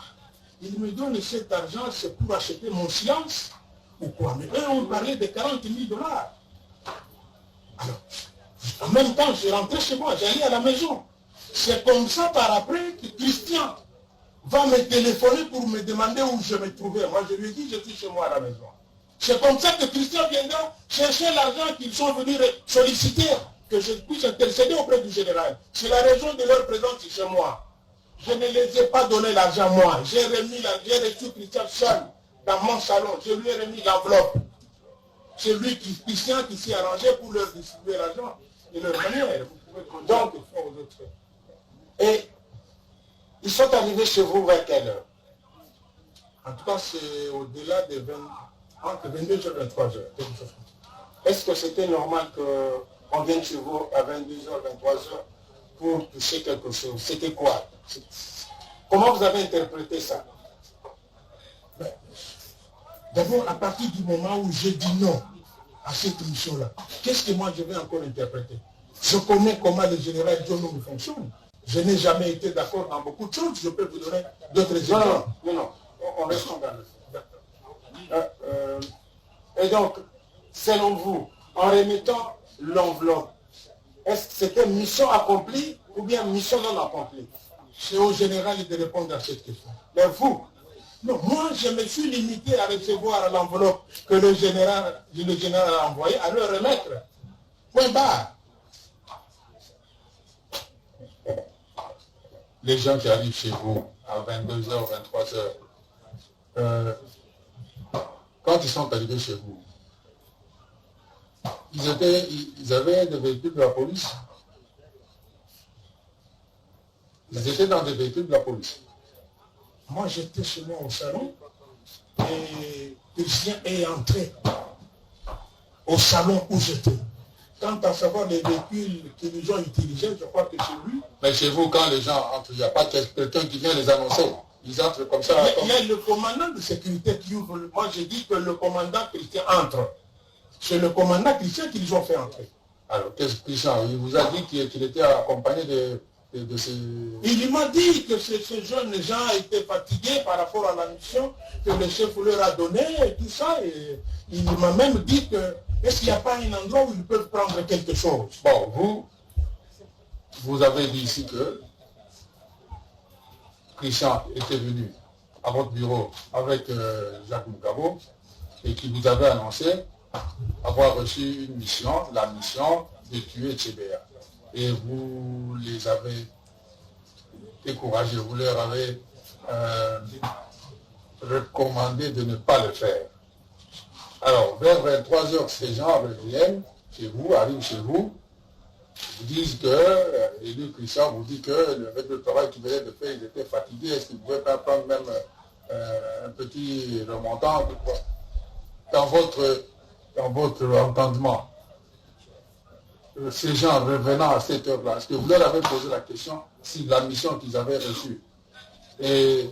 il me donne cet argent, c'est pour acheter mon silence ou quoi? Mais eux ont parlé de 40 000 $. Alors, en même temps, je rentrais chez moi, j'allais à la maison. C'est comme ça par après que Christian va me téléphoner pour me demander où je me trouvais. Moi, je lui ai dit, je suis chez moi à la maison. C'est comme ça que Christian viendra chercher l'argent qu'ils sont venus solliciter, que je puisse intercéder auprès du général. C'est la raison de leur présence chez moi. Je ne les ai pas donné l'argent moi. J'ai reçu Christian seul dans mon salon. Je lui ai remis l'enveloppe. C'est lui, Christian, qui s'est arrangé pour leur distribuer l'argent et leur manière. Vous pouvez donc faire aux autres. Et ils sont arrivés chez vous vers quelle heure? En tout cas, c'est au-delà de entre 22h et 23h. Est-ce que c'était normal qu'on vienne chez vous à 22h, 23h pour toucher quelque chose? C'était quoi? Comment vous avez interprété ça? D'abord, à partir du moment où j'ai dit non à cette mission-là, qu'est-ce que moi je vais encore interpréter? Je connais comment le général John Numbi fonctionne. Je n'ai jamais été d'accord dans beaucoup de choses. Je peux vous donner d'autres exemples. Non, on reste dans le et donc, selon vous, en remettant l'enveloppe, est-ce que c'était mission accomplie ou bien mission non accomplie? C'est au général de répondre à cette question. Mais vous? Non, moi je me suis limité à recevoir l'enveloppe que le général a envoyée, à le remettre. Point barre. Les gens qui arrivent chez vous à 22h, 23h, quand ils sont arrivés chez vous, ils avaient des véhicules de la police. Ils étaient dans des véhicules de la police. Moi, j'étais chez moi au salon et Christian est entré au salon où j'étais. Quant à savoir les véhicules que les gens utilisaient, je crois que c'est lui. Mais chez vous, quand les gens entrent, il n'y a pas quelqu'un qui vient les annoncer. Ils entrent comme ça. Il y a le commandant de sécurité qui ouvre. Moi, j'ai dit que le commandant Christian entre. C'est le commandant Christian qui les ont fait entrer. Alors, qu'est-ce que Christian? Il vous a dit qu'il était accompagné de ces... Il m'a dit que ces jeunes gens étaient fatigués par rapport à la mission que le chef leur a donnée et tout ça. Et il m'a même dit que est-ce qu'il n'y a pas un endroit où ils peuvent prendre quelque chose? Bon, vous avez dit ici que Christian était venu à votre bureau avec Jacques Moukabo et qui vous avait annoncé avoir reçu une mission, la mission de tuer Tchébéa. Et vous les avez découragés, vous leur avez recommandé de ne pas le faire. Alors, vers 23h, ces gens reviennent chez vous, arrivent chez vous, vous disent que, l'élu Christian vous dit que avec le travail qu'ils venaient de faire, ils étaient fatigués, est-ce qu'ils ne pouvaient pas prendre même un petit remontant dans votre entendement? Ces gens revenant à cette heure-là, est-ce que vous leur avez posé la question si la mission qu'ils avaient reçue et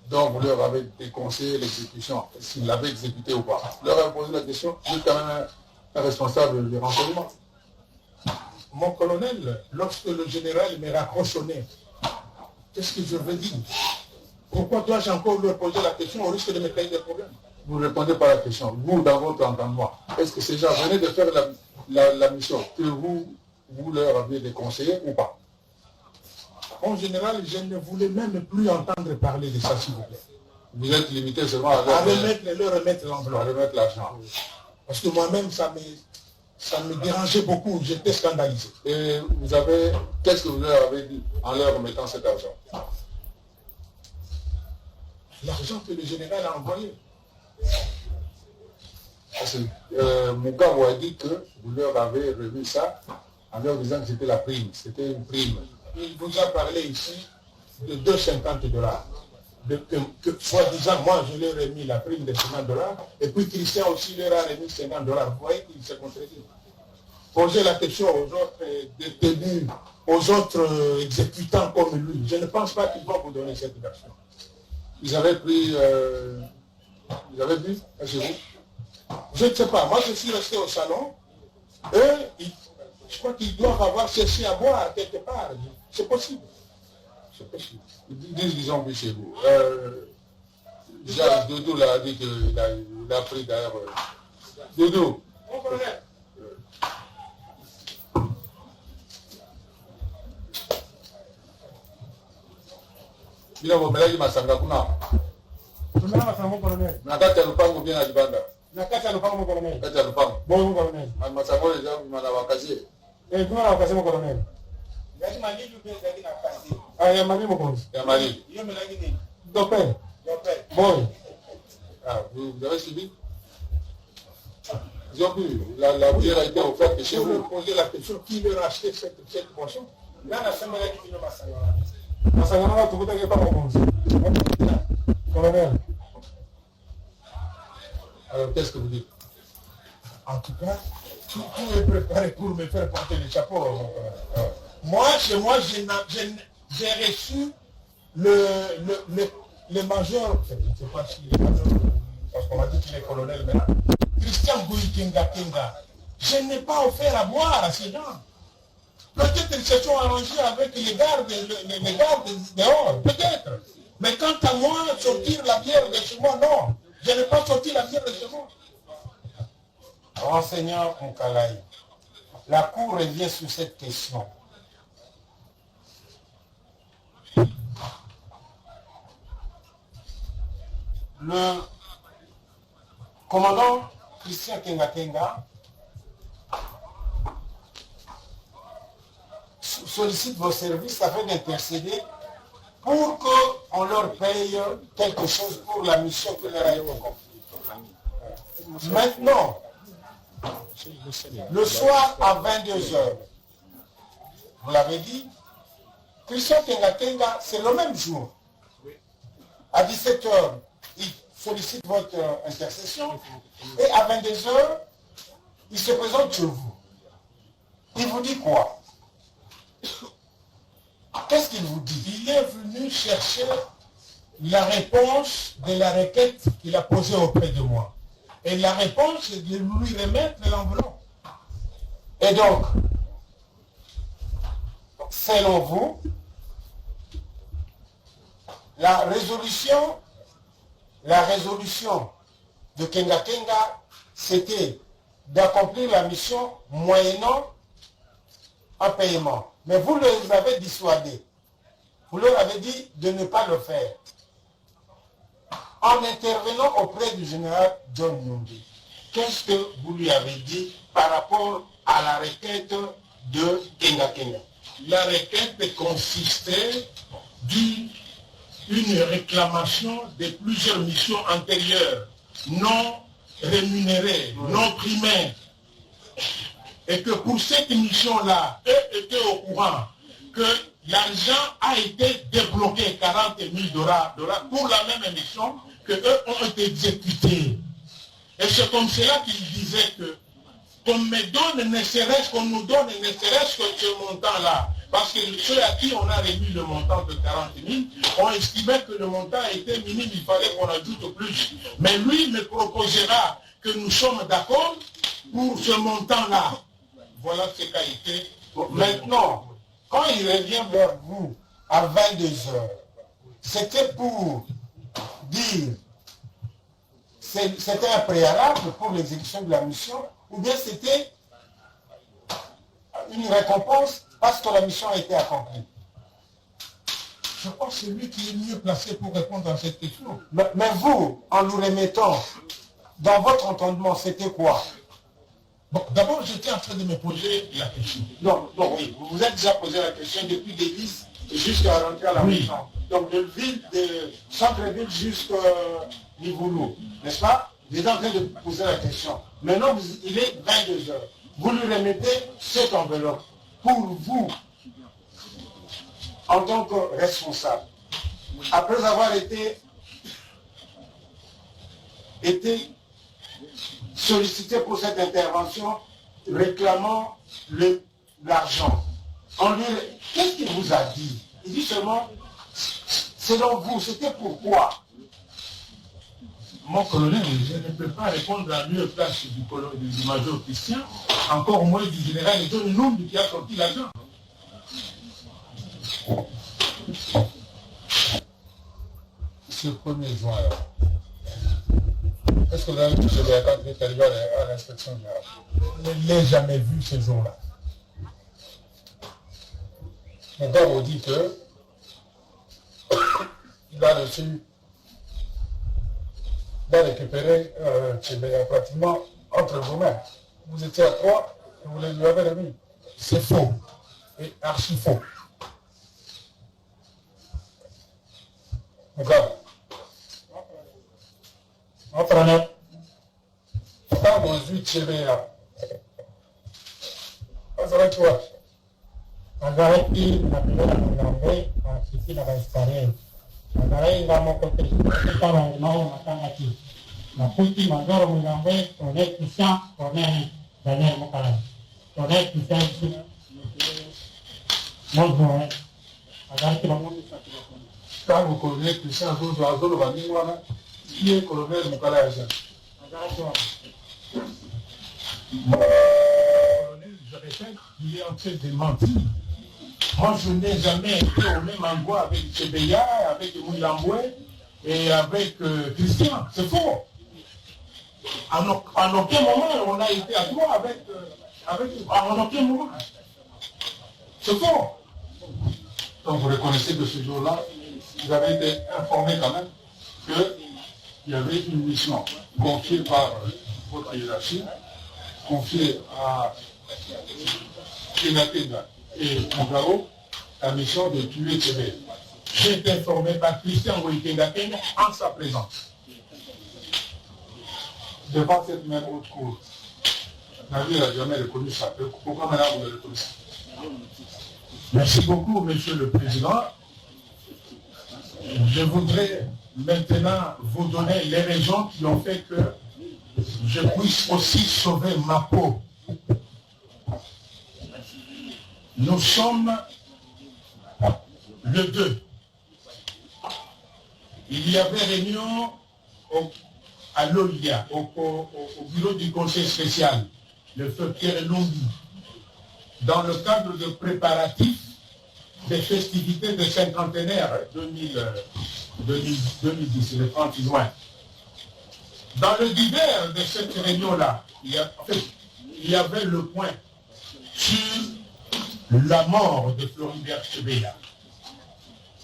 donc vous leur avez déconseillé l'exécution, s'ils l'avaient exécuté ou pas? Vous leur avez posé la question, vous êtes quand même un responsable des renseignements. Mon colonel, lorsque le général me raccroche au nez, qu'est-ce que je veux dire? Pourquoi dois-je encore leur poser la question au risque de me créer des problèmes? Vous ne répondez pas à la question. Vous, dans votre entendement, est-ce que ces gens venaient de faire la mission que vous leur aviez déconseillé ou pas? En général, je ne voulais même plus entendre parler de ça, s'il vous plaît. Vous êtes limité seulement à leur remettre l'enveloppe. À remettre l'argent. Parce que moi-même, ça me dérangeait beaucoup, j'étais scandalisé. Et vous avez, qu'est-ce que vous leur avez dit en leur remettant cet argent? L'argent que le général a envoyé. Moukabo a dit que vous leur avez remis ça en leur disant que c'était la prime, c'était une prime. Il vous a parlé ici de $250. Que soi-disant, moi je leur ai mis la prime de $50, et puis Christian aussi leur a remis $50. Vous voyez qu'il se contredit. Posez la question aux autres détenus, aux autres exécutants comme lui. Je ne pense pas qu'ils vont vous donner cette version. Ils avaient pris... Ils avaient bu chez vous? Je ne sais pas. Moi, je suis resté au salon. Eux, je crois qu'ils doivent avoir cherché à boire quelque part. C'est possible. C'est possible. Ils disent qu'ils ont bu chez vous. Jacques Doudou l'a dit qu'il a pris d'ailleurs... Doudou. Bila bomelaki masanga kuna. Tumela masanga colonel. Nakati ya lupango bien na libanda. Nakati ya lupango colonel. Nakati ya lupango. Bon colonel. Masanga les gens mana wakazie. Kuna wakazie colonel. Ngati malili bien zaki na kazi. Ya malili mokonzi. Ya malili. Yo melaki nini? Dopel. Dopel. Bon. Ah, vous avez suivi? Ils ont pu. La bière a été offerte chez vous. Vous leur posez la question, qui leur a acheté cette boisson? Là, la semaine là, qui m'a masanga. Masanga, tout le monde n'est pas mokonzi. Colonel. Alors, qu'est-ce que vous dites? En tout cas, tout est préparé pour me faire porter le chapeau. Moi, chez moi, j'ai reçu le major, je ne sais pas s'il est major, parce qu'on m'a dit qu'il est colonel maintenant, Christian Bouikenga Kenga. Je n'ai pas offert à boire à ces gens. Peut-être qu'ils se sont arrangés avec les gardes dehors, peut-être. Mais quant à moi, sortir la bière de chez moi, non. Je n'ai pas sorti la bière de chez moi. Renseignant Moukalaï, la Cour revient sur cette question. Le commandant Christian Kenga Kenga sollicite vos services afin d'intercéder pour qu'on leur paye quelque chose pour la mission que leur a été confiée. Maintenant, le soir à 22h, vous l'avez dit, Christian Kenga Kenga, c'est le même jour. À 17h, il sollicite votre intercession et à 22h, il se présente chez vous. Il vous dit quoi? qu'est-ce qu'il vous dit? Il est venu chercher la réponse de la requête qu'il a posée auprès de moi. Et la réponse, c'est de lui remettre l'enveloppe. Et donc, selon vous, la résolution de Kenga Kenga, c'était d'accomplir la mission moyennant un paiement. Mais vous les avez dissuadés. Vous leur avez dit de ne pas le faire. En intervenant auprès du général John Numbi, qu'est-ce que vous lui avez dit par rapport à la requête de Kenga Kenga? La requête consistait d'une réclamation de plusieurs missions antérieures, non rémunérées, non primées. Et que pour cette mission-là, eux étaient au courant que l'argent a été débloqué, 40 000 $ pour la même mission, que eux ont été exécutés. Et c'est comme cela qu'ils disaient que qu'on me donne, ne serait-ce qu'on nous donne, ne serait-ce que ce montant-là. Parce que ceux à qui on a réduit le montant de 40 000 ont estimé que le montant était minime, il fallait qu'on ajoute plus. Mais lui me proposera que nous sommes d'accord pour ce montant-là. Voilà ce qu'a été. Maintenant, quand il revient vers vous à 22 h, c'était pour dire, c'était un préalable pour l'exécution de la mission, ou bien c'était une récompense parce que la mission a été accomplie? Je pense que c'est lui qui est mieux placé pour répondre à cette question. Mais vous, en nous remettant, dans votre entendement, c'était quoi? Bon, d'abord, j'étais en train de me poser la question. Non, oui, vous vous êtes déjà posé la question depuis l'église jusqu'à rentrer à la maison. Donc, de ville, de centre-ville jusqu'à Nivoulou, n'est-ce pas? Vous êtes en train de poser la question. Maintenant, il est 22 h. Vous lui remettez cette enveloppe. Pour vous, en tant que responsable, après avoir été sollicité pour cette intervention, réclamant l'argent. Qu'est-ce qu'il vous a dit? Il dit seulement, selon vous, c'était pourquoi? Mon colonel, je ne peux pas répondre à mieux place du major Christian, encore moins du général John Numbi qui a sorti l'argent. Ce 1er juin, est-ce que vous avez vu ce gars quand il est arrivé à l'inspection générale? Je ne l'ai jamais vu ce jour-là. Mon gars vous dit que il a reçu, il a récupéré pratiquement entre vos mains. Vous étiez à 3 et vous lui avez remis. C'est faux. Et archi faux. Regarde. Entraîneur. Quand vous êtes tiré là, ça va quoi? Azaraki na pilona mnambe kiti na baistare. Azarai nga moko te kama nao matanga ki. Na puti magoro mnambe one kisha one Daniel Mokala. One kisha ki. Monzo Azaraki ba moni sa. Quand vous connaissez Christian Zolo Vaningwana, qui est colonel Mokala Azan? Je répète, il est en train de mentir. Moi, je n'ai jamais été au même endroit avec Chebeya, avec Moulamboué et avec Christian. C'est faux. En aucun moment, on a été à droit en aucun moment. C'est faux. Donc, vous reconnaissez que ce jour-là, vous avez été informé quand même qu'il y avait une mission confiée par votre hiérarchie, confiée à Kenga Kenga et Mugao, la mission de tuer Tchébé. J'ai été informé par Christian Kenga Kenga en sa présence. Devant cette même haute cour, David n'a jamais reconnu ça. Pourquoi maintenant vous le reconnaissez? Merci beaucoup, Monsieur le Président. Je voudrais maintenant vous donner les raisons qui ont fait que je puisse aussi sauver ma peau. Nous sommes Le 2, il y avait réunion à l'OIA, au bureau du conseil spécial, le feu Pierre Lumbi, dans le cadre de préparatifs des festivités de cinquantenaire 2010, le 30 juin. Dans le divers de cette réunion-là, il y avait le point sur la mort de Floribert Chebeya.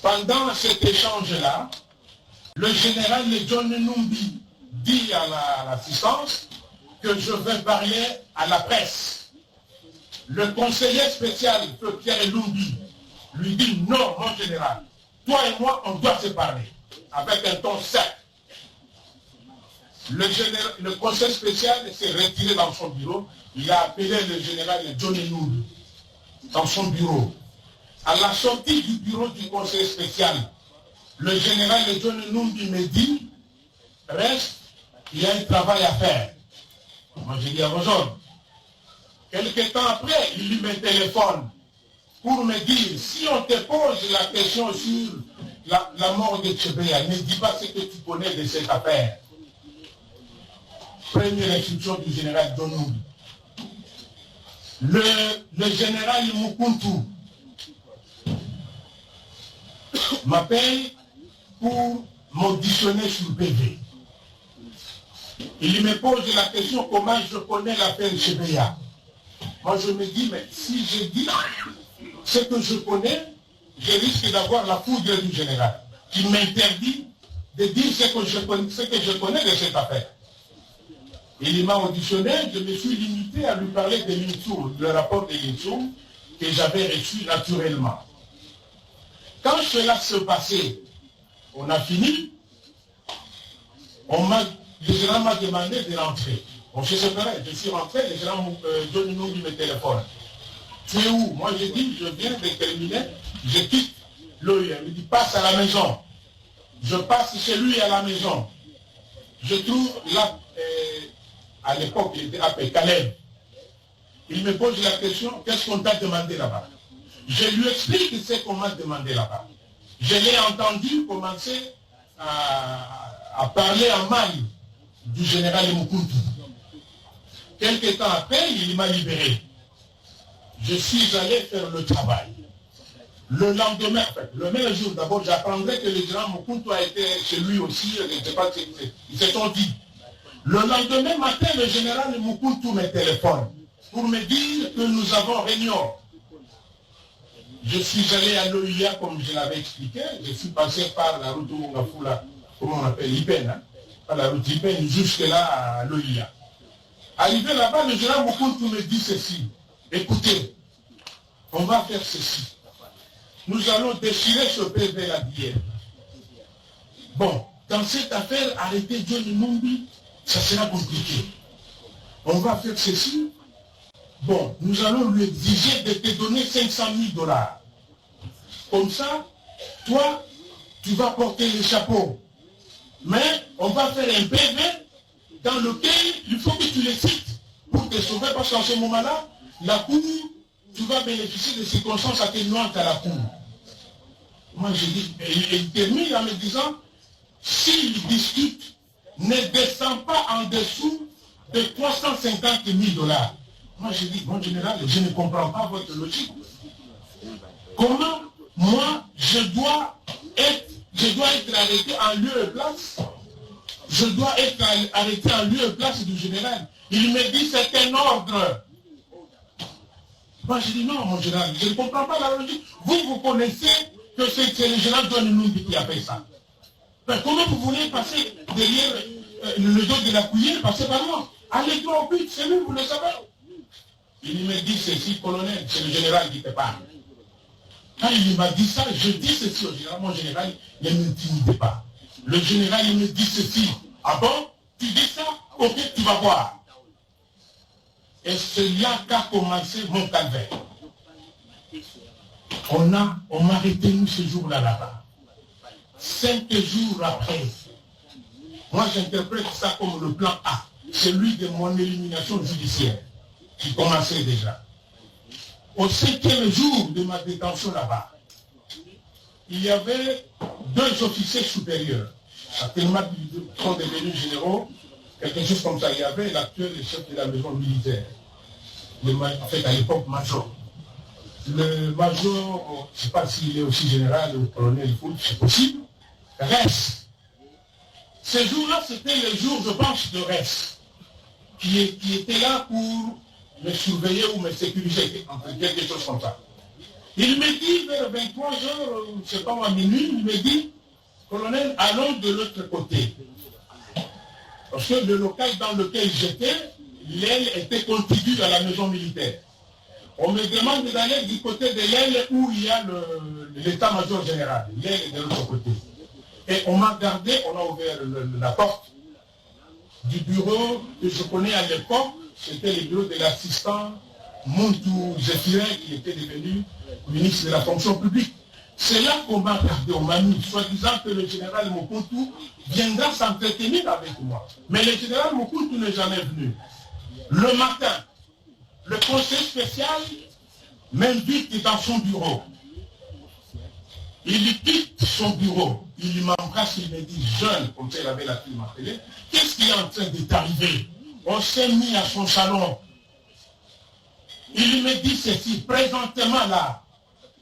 Pendant cet échange-là, le général John Numbi dit à l'assistance que je vais parler à la presse. Le conseiller spécial, Pierre Lumbi, lui dit non, mon général, toi et moi, on doit se parler, avec un ton sec. Le conseil spécial s'est retiré dans son bureau, il a appelé le général John Numbi dans son bureau. À la sortie du bureau du conseil spécial, le général John Numbi me dit, reste, il y a un travail à faire. Moi j'ai dit à vos ordres. Quelque temps après, il me téléphone pour me dire, si on te pose la question sur la mort de Chebeya, ne dis pas ce que tu connais de cette affaire. Première instruction du général John Numbi. Le général Mukuntu m'appelle pour m'auditionner sur le PV. Il me pose la question comment je connais l'affaire Chebeya. Moi je me dis, mais si je dis ce que je connais, je risque d'avoir la foudre du général qui m'interdit de dire ce que je connais de cette affaire. Il m'a auditionné, je me suis limité à lui parler de l'INSOUR, le rapport de l'INSOUR que j'avais reçu naturellement. Quand cela se passait, on a fini, le général m'a demandé de rentrer. On se séparait, je suis rentré, le général John Numbi me téléphone. Tu es où? Moi j'ai dit, je viens de terminer, je quitte l'OIA. Il me dit, passe à la maison. Je passe chez lui à la maison. Je trouve là, à l'époque, il était appelé Caleb. Il me pose la question, qu'est-ce qu'on t'a demandé là-bas? Je lui explique ce qu'on m'a demandé là-bas. Je l'ai entendu commencer à parler en mal du général Mukuntu. Quelque temps après, il m'a libéré. Je suis allé faire le travail. Le lendemain, le même jour, d'abord, j'apprendrai que le général Mukuntu a été chez lui aussi, je ne sais pas ce qu'ils se sont dit. Le lendemain matin, le général Mukuntu me téléphone pour me dire que nous avons réunion. Je suis allé à l'OIA comme je l'avais expliqué. Je suis passé par la route Mungafula, comment on appelle, Ipen, hein, par la route Ipen, jusque là à l'OIA. Arrivé là-bas, le général Mukuntu me dit ceci. Écoutez, on va faire ceci. Nous allons déchirer ce PV là d'hier. Bon, dans cette affaire, arrêter John Numbi, ça sera compliqué. On va faire ceci. Bon, nous allons lui exiger de te donner 500 000 $. Comme ça, toi, tu vas porter le chapeau. Mais on va faire un PV dans lequel il faut que tu le cites pour te sauver, parce qu'en ce moment-là, la Cour, tu vas bénéficier de circonstances atténuantes à la Cour. Moi, je dis, il termine en me disant, s'il discute, ne descend pas en dessous de 350 000 $. Moi, je dis, mon général, je ne comprends pas votre logique. Comment, moi, je dois être arrêté en lieu et place? Je dois être arrêté en lieu et place du général. Il me dit, c'est un ordre. Moi, je dis, non, mon général, je ne comprends pas la logique. Vous connaissez que c'est le général John Numbi qui a fait ça. Mais comment vous voulez passer derrière le dos de la cuillère, passer par moi? Allez droit au but, c'est lui, vous le savez. Il me dit ceci, colonel, c'est le général qui te parle. Quand il m'a dit ça, je dis ceci au général. Mon général, ne m'intimidez pas. Le général, il me dit ceci. Ah bon? Tu dis ça? Ok, tu vas voir. Et c'est là qu'a commencé mon calvaire. On m'a retenu ce jour-là là-bas. 5 jours après, moi j'interprète ça comme le plan A, celui de mon élimination judiciaire, qui commençait déjà. Au 5e jour de ma détention là-bas, il y avait 2 officiers supérieurs. Actuellement, ils sont devenus généraux, quelque chose comme ça. Il y avait l'actuel chef de la maison militaire, en fait à l'époque major. Le major, je ne sais pas s'il est aussi général ou colonel, c'est possible, reste. Ce jour-là, c'était le jour, je pense, de reste, qui était là pour me surveiller ou me sécuriser, quelque chose comme ça. Il me dit, vers 23 h, je ne sais pas, à minuit, il me dit, colonel, allons de l'autre côté. Parce que le local dans lequel j'étais, l'aile était contiguë à la maison militaire. On me demande d'aller du côté de l'aile où il y a l'état-major général. L'aile est de l'autre côté. Et on m'a gardé, on a ouvert la porte du bureau que je connais à l'époque. C'était le bureau de l'assistant Montou Zéphirin, qui était devenu ministre de la fonction publique. C'est là qu'on m'a gardé, on m'a mis, soi-disant que le général Mokuntu viendra s'entretenir avec moi. Mais le général Mokuntu n'est jamais venu. Le matin, le conseil spécial m'invite dans son bureau. Il quitte son bureau, il m'embrasse, il me dit, jeune, comme ça il avait la fille m'appeler, qu'est-ce qui est en train de t'arriver? On s'est mis à son salon. Il me dit ceci, présentement là,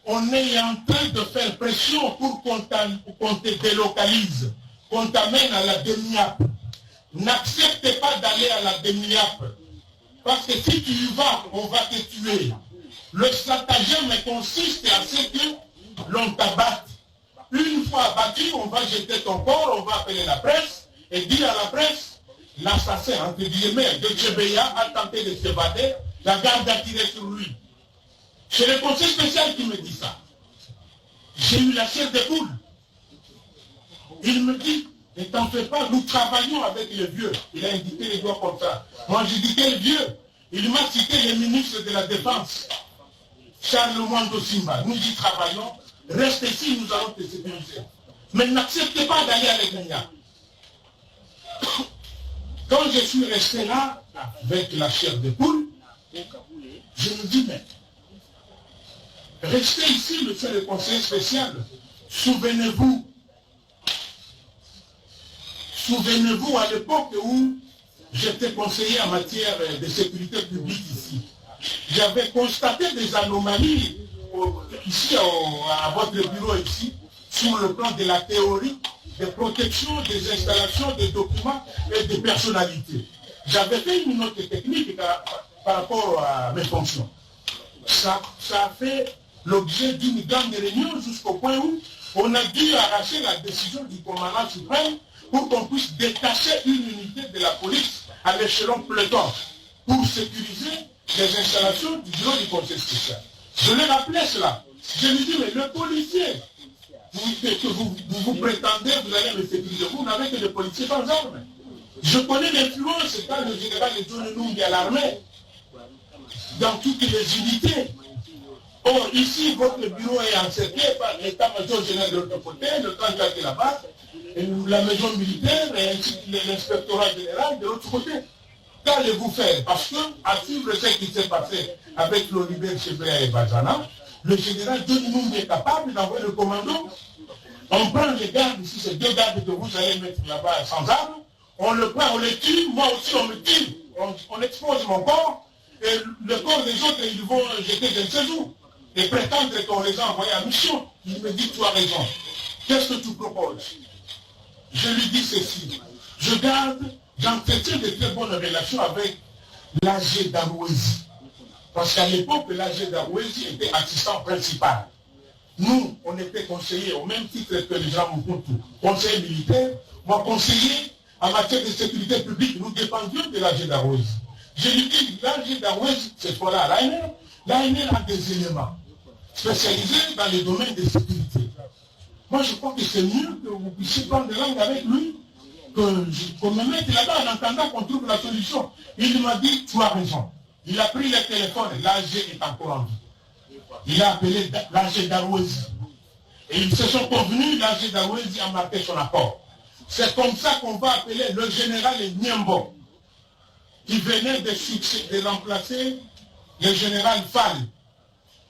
on est en train de faire pression pour qu'on te délocalise, qu'on t'amène à la demi-app. N'accepte pas d'aller à la demi-app. Parce que si tu y vas, on va te tuer. Le stratagème consiste à ce que l'on t'abatte. Une fois abattu, on va jeter ton corps, on va appeler la presse et dire à la presse, l'assassin, entre guillemets, de Djebeya a tenté de s'évader, la garde a tiré sur lui. C'est le conseil spécial qui me dit ça. J'ai eu la chair de poule. Il me dit, ne t'en fais pas, nous travaillons avec les vieux. Il a indiqué les doigts comme ça. Moi j'ai dit, quel vieux? Il m'a cité les ministres de la Défense. Charles Mwando Simba, nous y travaillons. Reste ici, nous allons te sécuriser. Mais n'acceptez pas d'aller à l'Egnia. Quand je suis resté là, avec la chair de poule, je me dis, mais restez ici, monsieur le conseiller spécial. Souvenez-vous à l'époque où j'étais conseiller en matière de sécurité publique ici. J'avais constaté des anomalies ici à votre bureau ici, sur le plan de la théorie, de protection des installations, des documents et des personnalités. J'avais fait une note technique par rapport à mes fonctions. Ça a fait l'objet d'une grande réunion jusqu'au point où on a dû arracher la décision du commandant suprême pour qu'on puisse détacher une unité de la police à l'échelon peloton pour sécuriser les installations du bureau du conseil spécial. Je lui rappelais cela. Je lui dis, mais le policier que vous prétendez, vous allez me sécuriser, vous n'avez que des policiers sans armes. Je connais l'influence quand le général de John Nung à l'armée, dans toutes les unités. Or, ici, votre bureau est encerclé par l'état-major général de l'autre côté, le candidat qui est là-bas, la maison militaire et l'inspectorat général de l'autre côté. Qu'allez-vous faire? Parce que, à suivre ce qui s'est passé avec Floribert Chebeya et Bazana, le général John Nung est capable d'envoyer le commando. On prend les gardes ici, ces 2 gardes que vous allez mettre là-bas sans armes, on le prend, on les tue, moi aussi on me tue, on expose mon corps, et le corps des autres, ils vont jeter des séjours et prétendre qu'on les a envoyés à mission. Il me dit, tu as raison. Qu'est-ce que tu proposes? Je lui dis ceci. J'entretiens de très bonnes relations avec l'AG d'Arouézi. Parce qu'à l'époque, l'AG d'Arouézi était assistant principal. Nous, on était conseillers au même titre que les gens Mokuntu, conseiller militaire, moi conseiller en matière de sécurité publique, nous dépendions de l'AG d'Arouézi. Je lui dis, l'AG d'Arouézi, cette fois-là à l'ANR a des éléments spécialisés dans les domaines de sécurité. Moi, je crois que c'est mieux que vous puissiez prendre des langues avec lui, qu'on me mette là-bas en attendant qu'on trouve la solution. Il m'a dit, tu as raison. Il a pris le téléphone, l'AG est encore en vie. Il a appelé l'AG d'Arouézi. Et ils se sont convenus, l'AG d'Arouézi a marqué son accord. C'est comme ça qu'on va appeler le général Nyembo, qui venait de remplacer le général Fall.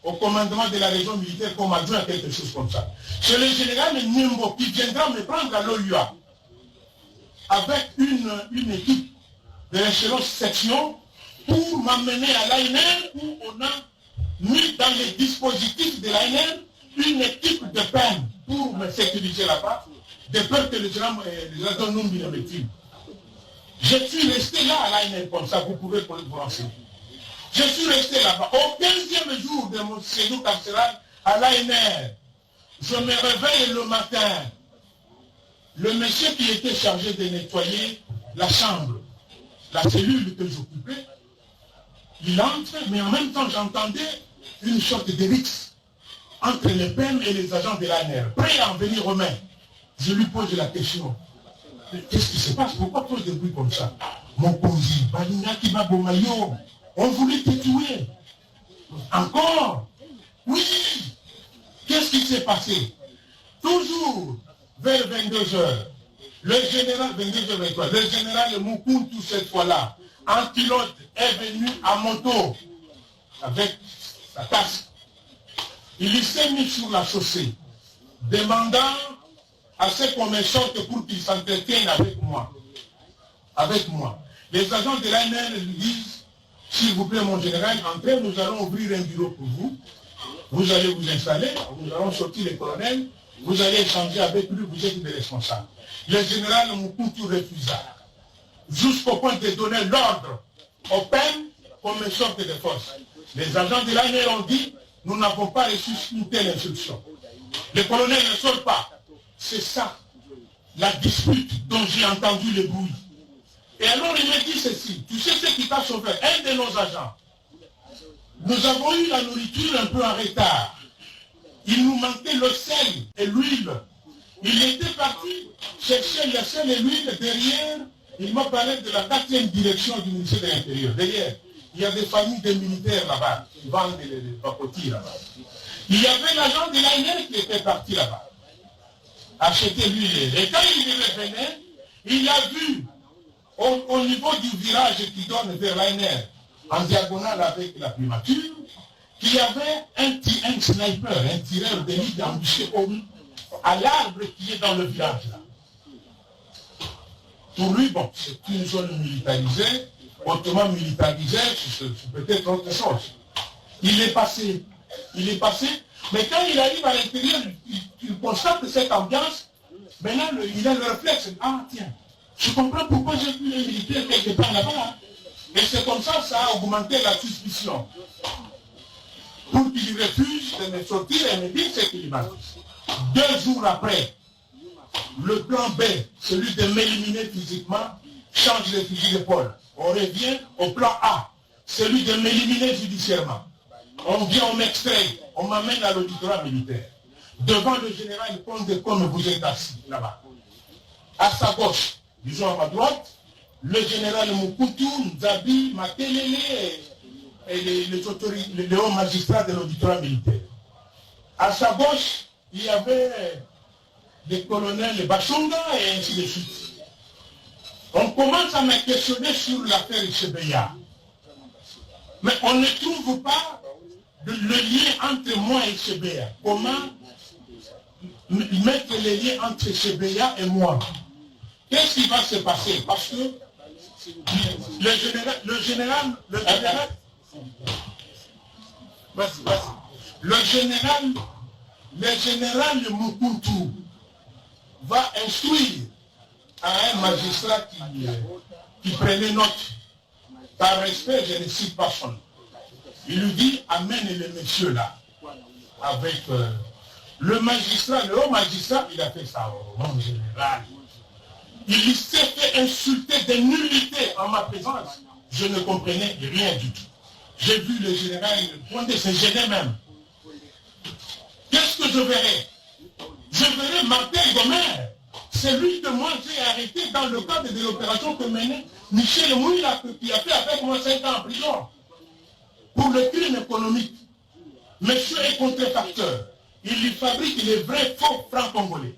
au commandement de la région militaire comme adjoint, quelque chose comme ça. C'est le général Nimbo qui viendra me prendre à l'OUA avec une équipe de l'échelon section pour m'amener à l'ANR où on a mis dans les dispositifs de l'ANR une équipe de peine pour me sécuriser là-bas, de peur que les gens Numbi ne me tuent. Je suis resté là à l'ANR comme ça, vous pouvez vous renseigner. Je suis resté là-bas. Au 15e jour de mon séjour carcéral à l'ANR, je me réveille le matin. Le monsieur qui était chargé de nettoyer la chambre, la cellule que j'occupais, il entre, mais en même temps j'entendais une sorte de rixe entre les peines et les agents de l'ANR, prêts à en venir aux mains. Je lui pose la question. Qu'est-ce qui se passe? Pourquoi pose des bruits comme ça? Mon conzi, Balingaki Babomayo, on voulait te tuer. Encore? Oui. Qu'est-ce qui s'est passé? Toujours vers 22h, le général, 22h23, le général Mukuntu cette fois-là, en pilote, est venu à moto avec sa casque. Il s'est mis sur la chaussée, demandant à ce qu'on me sorte pour qu'il s'entretienne avec moi. Les agents de l'ANR lui disent, s'il vous plaît mon général, entrez, nous allons ouvrir un bureau pour vous. Vous allez vous installer, nous allons sortir les colonels, vous allez échanger avec lui, vous êtes des responsables. Le général Mukuntu refusa, jusqu'au point de donner l'ordre aux peines qu'on me sorte des forces. Les agents de l'ANR ont dit, nous n'avons pas reçu une telle instruction. Les colonels ne sortent pas. C'est ça, la dispute dont j'ai entendu le bruit. Et alors il me dit ceci, tu sais ce qui t'a sauvé, un de nos agents. Nous avons eu la nourriture un peu en retard. Il nous manquait le sel et l'huile. Il était parti chercher le sel et l'huile derrière. Il m'a parlé de la 4e direction du ministère de l'Intérieur. Derrière, il y a des familles de militaires là-bas qui vendent des papotis là-bas. Il y avait l'agent de l'ANR qui était parti là-bas acheter l'huile. Et quand il revenait, il a vu au niveau du virage qui donne vers l'ANR, en diagonale avec la primature, qu'il y avait un sniper, un tireur d'élite embouché à l'arbre qui est dans le village. Là. Pour lui, bon, c'est une zone militarisée, hautement militarisée, c'est peut-être autre chose. Il est passé, mais quand il arrive à l'intérieur, il constate cette ambiance, maintenant il a le réflexe, ah tiens, je comprends pourquoi j'ai vu les militaires quelque part là-bas. Et c'est comme ça, ça a augmenté la suspicion. Pour qu'il refuse de me sortir et me dire ce qu'il m'a dit. 2 jours après, le plan B, celui de m'éliminer physiquement, change de fusil d'épaule. On revient au plan A, celui de m'éliminer judiciairement. On vient, on m'extrait, on m'amène à l'auditorat militaire. Devant le général Condé, comme vous êtes assis là-bas. À sa gauche, disons à ma droite, le général Mukuntu, Nzabi, Makelele et les hauts magistrats de l'auditorat militaire. À sa gauche, il y avait des colonels Bachunga et ainsi de suite. On commence à me questionner sur l'affaire Ichebeya. Mais on ne trouve pas le lien entre moi et Ichebeya. Comment mettre le lien entre Ichebeya et moi? Qu'est-ce qui va se passer? Parce que le général Mukuntu va instruire à un magistrat qui prenait note. Par respect, je ne cite personne. Il lui dit, amène le monsieur là. Avec le magistrat, le haut magistrat, il a fait ça au nom général. Il s'est fait insulter de nullité en ma présence. Je ne comprenais rien du tout. J'ai vu le général Condé se gêner même. Qu'est-ce que je verrai? Je verrai Martin Gomer. C'est lui que moi j'ai arrêté dans le cadre de l'opération que menait Michel Mouila, qui a fait avec moi 5 ans en prison. Pour le crime économique. Monsieur est contrefacteur. Il lui fabrique les vrais faux francs congolais.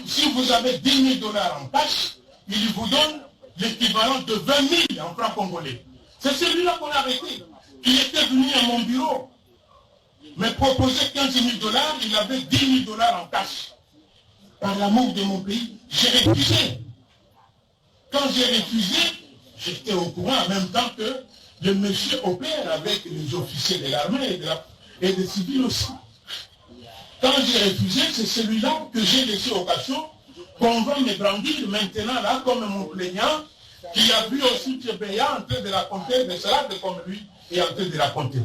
Si vous avez 10 000 $ en cash, il vous donne l'équivalent de 20 000 en francs congolais. C'est celui-là qu'on a arrêté. Il était venu à mon bureau me proposait 15 000 $, il avait 10 000 $ en cash. Par l'amour de mon pays, j'ai refusé. Quand j'ai refusé, j'étais au courant en même temps que le monsieur opère avec les officiers de l'armée et des civils aussi. Quand j'ai refusé, c'est celui-là que j'ai laissé occasion qu'on va me brandir maintenant là comme mon plaignant qui a vu aussi Tchebeya en train de raconter des salades comme lui et en train de raconter.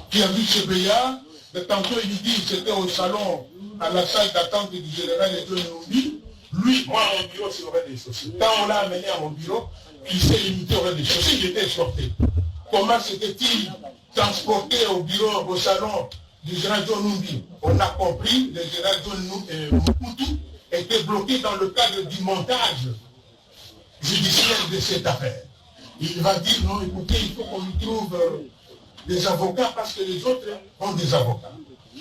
Qui a vu Tchebeya, de tantôt il dit c'était au salon, à la salle d'attente du général Edouard Numbi. Lui, moi, à mon bureau, c'est au rez-de-chaussée. Quand on l'a amené à mon bureau, il s'est limité au rez-de-chaussée, il était escorté. Comment s'était-il transporté au bureau, au salon du général John Numbi? On a compris, le général John Mobutu était bloqué dans le cadre du montage judiciaire de cette affaire. Il va dire, non, écoutez, il faut qu'on lui trouve des avocats parce que les autres ont des avocats.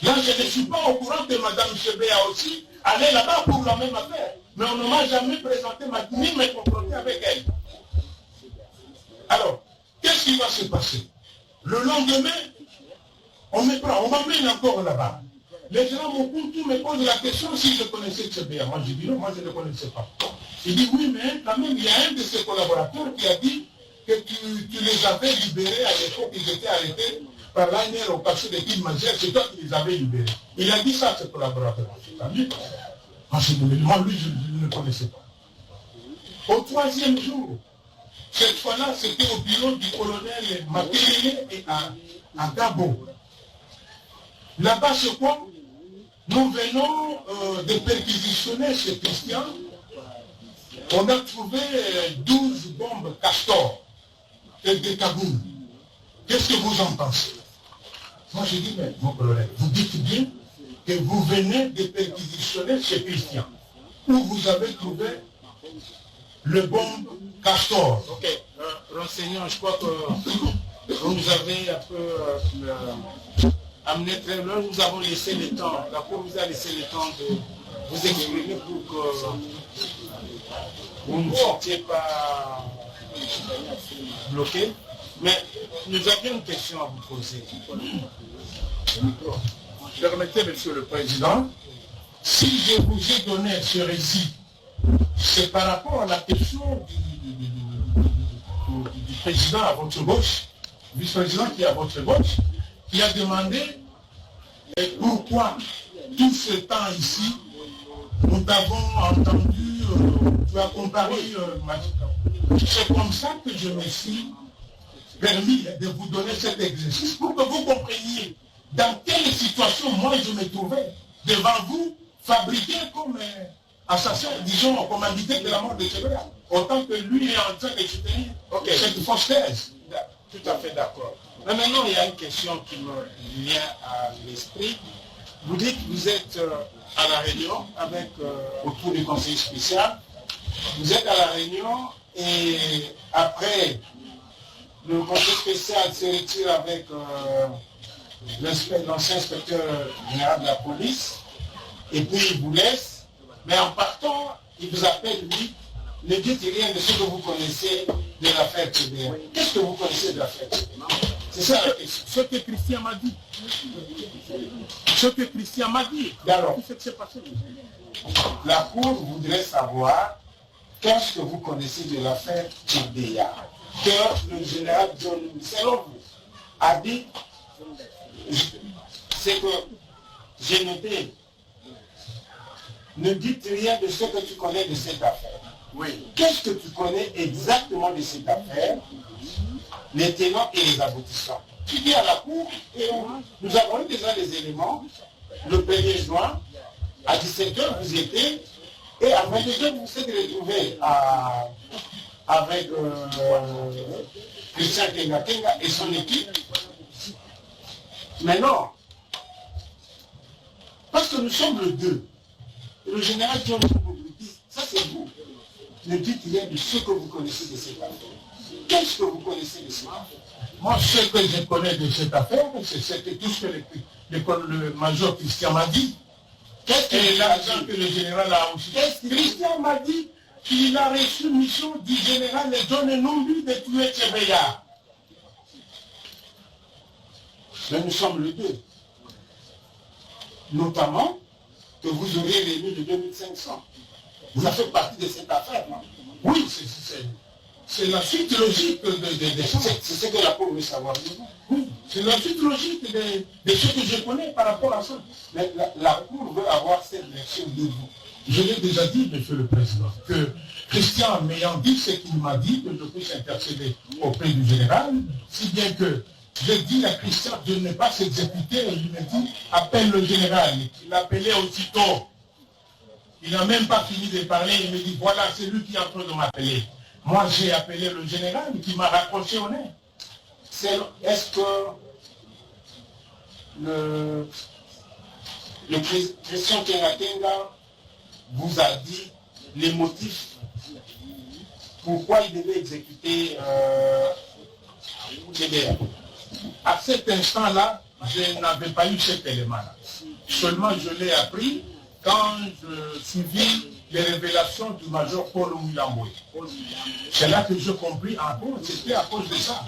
Là, je ne suis pas au courant que Mme Tchebeya aussi allait là-bas pour la même affaire. Mais on ne m'a jamais présenté, ni me confronté avec elle. Alors, qu'est-ce qui va se passer? Le lendemain, on me prend, on m'emmène encore là-bas. Les gens Mobutu me posent la question si je connaissais Tchebeya. Moi, je dis non, moi je ne le connaissais pas. Il dit oui, mais quand même, il y a un de ses collaborateurs qui a dit que tu les avais libérés à l'époque, ils étaient arrêtés par l'année au cachet de Kilimanjaro, c'est toi qui les avais libérés. Il a dit ça à ses collaborateurs. Moi, lui, je ne le connaissais pas. Au troisième jour, cette fois-là, c'était au bureau du colonel Makelele et à Gabo. Là-bas, c'est quoi? Nous venons de perquisitionner chez Christian. On a trouvé 12 bombes Castor et des Kaboul. Qu'est-ce que vous en pensez? Moi, j'ai dit, mais mon colonel, vous dites bien que vous venez de perquisitionner chez Christian, où vous avez trouvé le bombe Castor. Ok, renseignant, je crois que vous nous avez un peu amené très loin. Nous avons laissé le temps, la Cour vous a laissé le temps de vous exprimer pour que vous ne sortiez pas bloqué. Mais nous avions une question à vous poser. Permettez, Monsieur le Président, si je vous ai donné ce récit, c'est par rapport à la question du président à votre gauche, vice-président qui est à votre gauche, qui a demandé pourquoi tout ce temps ici, nous avons entendu, tu as comparé c'est comme ça que je me suis permis de vous donner cet exercice pour que vous compreniez dans quelle situation moi je me trouvais devant vous, fabriqué comme assassin, disons, commandité de la mort de Tchebeya, autant que lui est en train de soutenir cette fausse thèse. Tout à fait d'accord. Mais maintenant, il y a une question qui me vient à l'esprit. Vous dites que vous êtes à la Réunion avec autour du conseil spécial. Vous êtes à la Réunion et après le conseil spécial se retire avec l'ancien inspecteur général de la police et puis il vous laisse. Mais en partant, il vous appelle, lui, ne dites rien de ce que vous connaissez de l'affaire Tchebeya. Qu'est-ce que vous connaissez de l'affaire Tchebeya? C'est ça la question. Ce que Christian m'a dit. Ce que Christian m'a dit. Alors, qu'est-ce qui s'est passé? La Cour voudrait savoir qu'est-ce que vous connaissez de l'affaire Tchebeya, que le général John, selon vous, a dit. C'est que j'ai noté. Ne dites rien de ce que tu connais de cette affaire. Oui. Qu'est-ce que tu connais exactement de cette affaire, les tenants et les aboutissants? Tu dis à la Cour, et nous avons eu déjà des éléments, le 1er juin, à 17h, vous étiez, et à 22h, vous vous êtes retrouvés avec Christian Kenga et son équipe. Mais non, parce que nous sommes le 2. Le général John Mobutu, ça c'est vous. Ne dites rien de ce que vous connaissez de cette affaire. Qu'est-ce que vous connaissez de cette affaire? Moi, ce que je connais de cette affaire, c'est tout ce que le major Christian m'a dit. Et l'argent que le général a reçu. Christian m'a dit qu'il a reçu une mission du général John Numbi de tuer Tchebeya. Mais nous sommes le 2. notamment que vous aurez réuni de 2500. Ça fait partie de cette affaire, non? Oui, c'est la suite logique des choses. C'est ce que la Cour veut savoir. Oui, c'est la suite logique de ce que je connais par rapport à ça. Mais la Cour veut avoir cette lecture libre. Je l'ai déjà dit, Monsieur le Président, que Christian m'ayant dit ce qu'il m'a dit, que je puisse intercéder auprès du général, si bien que je dis à Christian de ne pas s'exécuter, il me dit, appelle le général. Il l'appelait aussitôt. Il n'a même pas fini de parler, il me dit, voilà, c'est lui qui est en train de m'appeler. Moi, j'ai appelé le général qui m'a raccroché au nez. Est-ce que le Christian Kenga vous a dit les motifs pourquoi il devait exécuter GDR? À cet instant-là, je n'avais pas eu cet élément-là. Seulement, je l'ai appris quand je suivis les révélations du major Paul Mouilamboué. C'est là que je compris, c'était à cause de ça.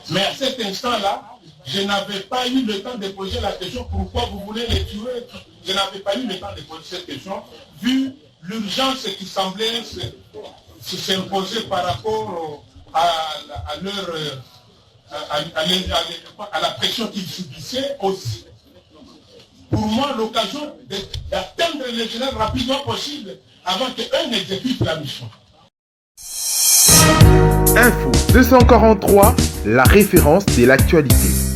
Mais à cet instant-là, je n'avais pas eu le temps de poser la question pourquoi vous voulez les tuer. Je n'avais pas eu le temps de poser cette question, vu l'urgence qui semblait s'imposer par rapport à la pression qu'ils subissaient aussi. Pour moi, l'occasion d'atteindre le général rapidement possible avant qu'un n'exécute la mission. Info 243, la référence de l'actualité.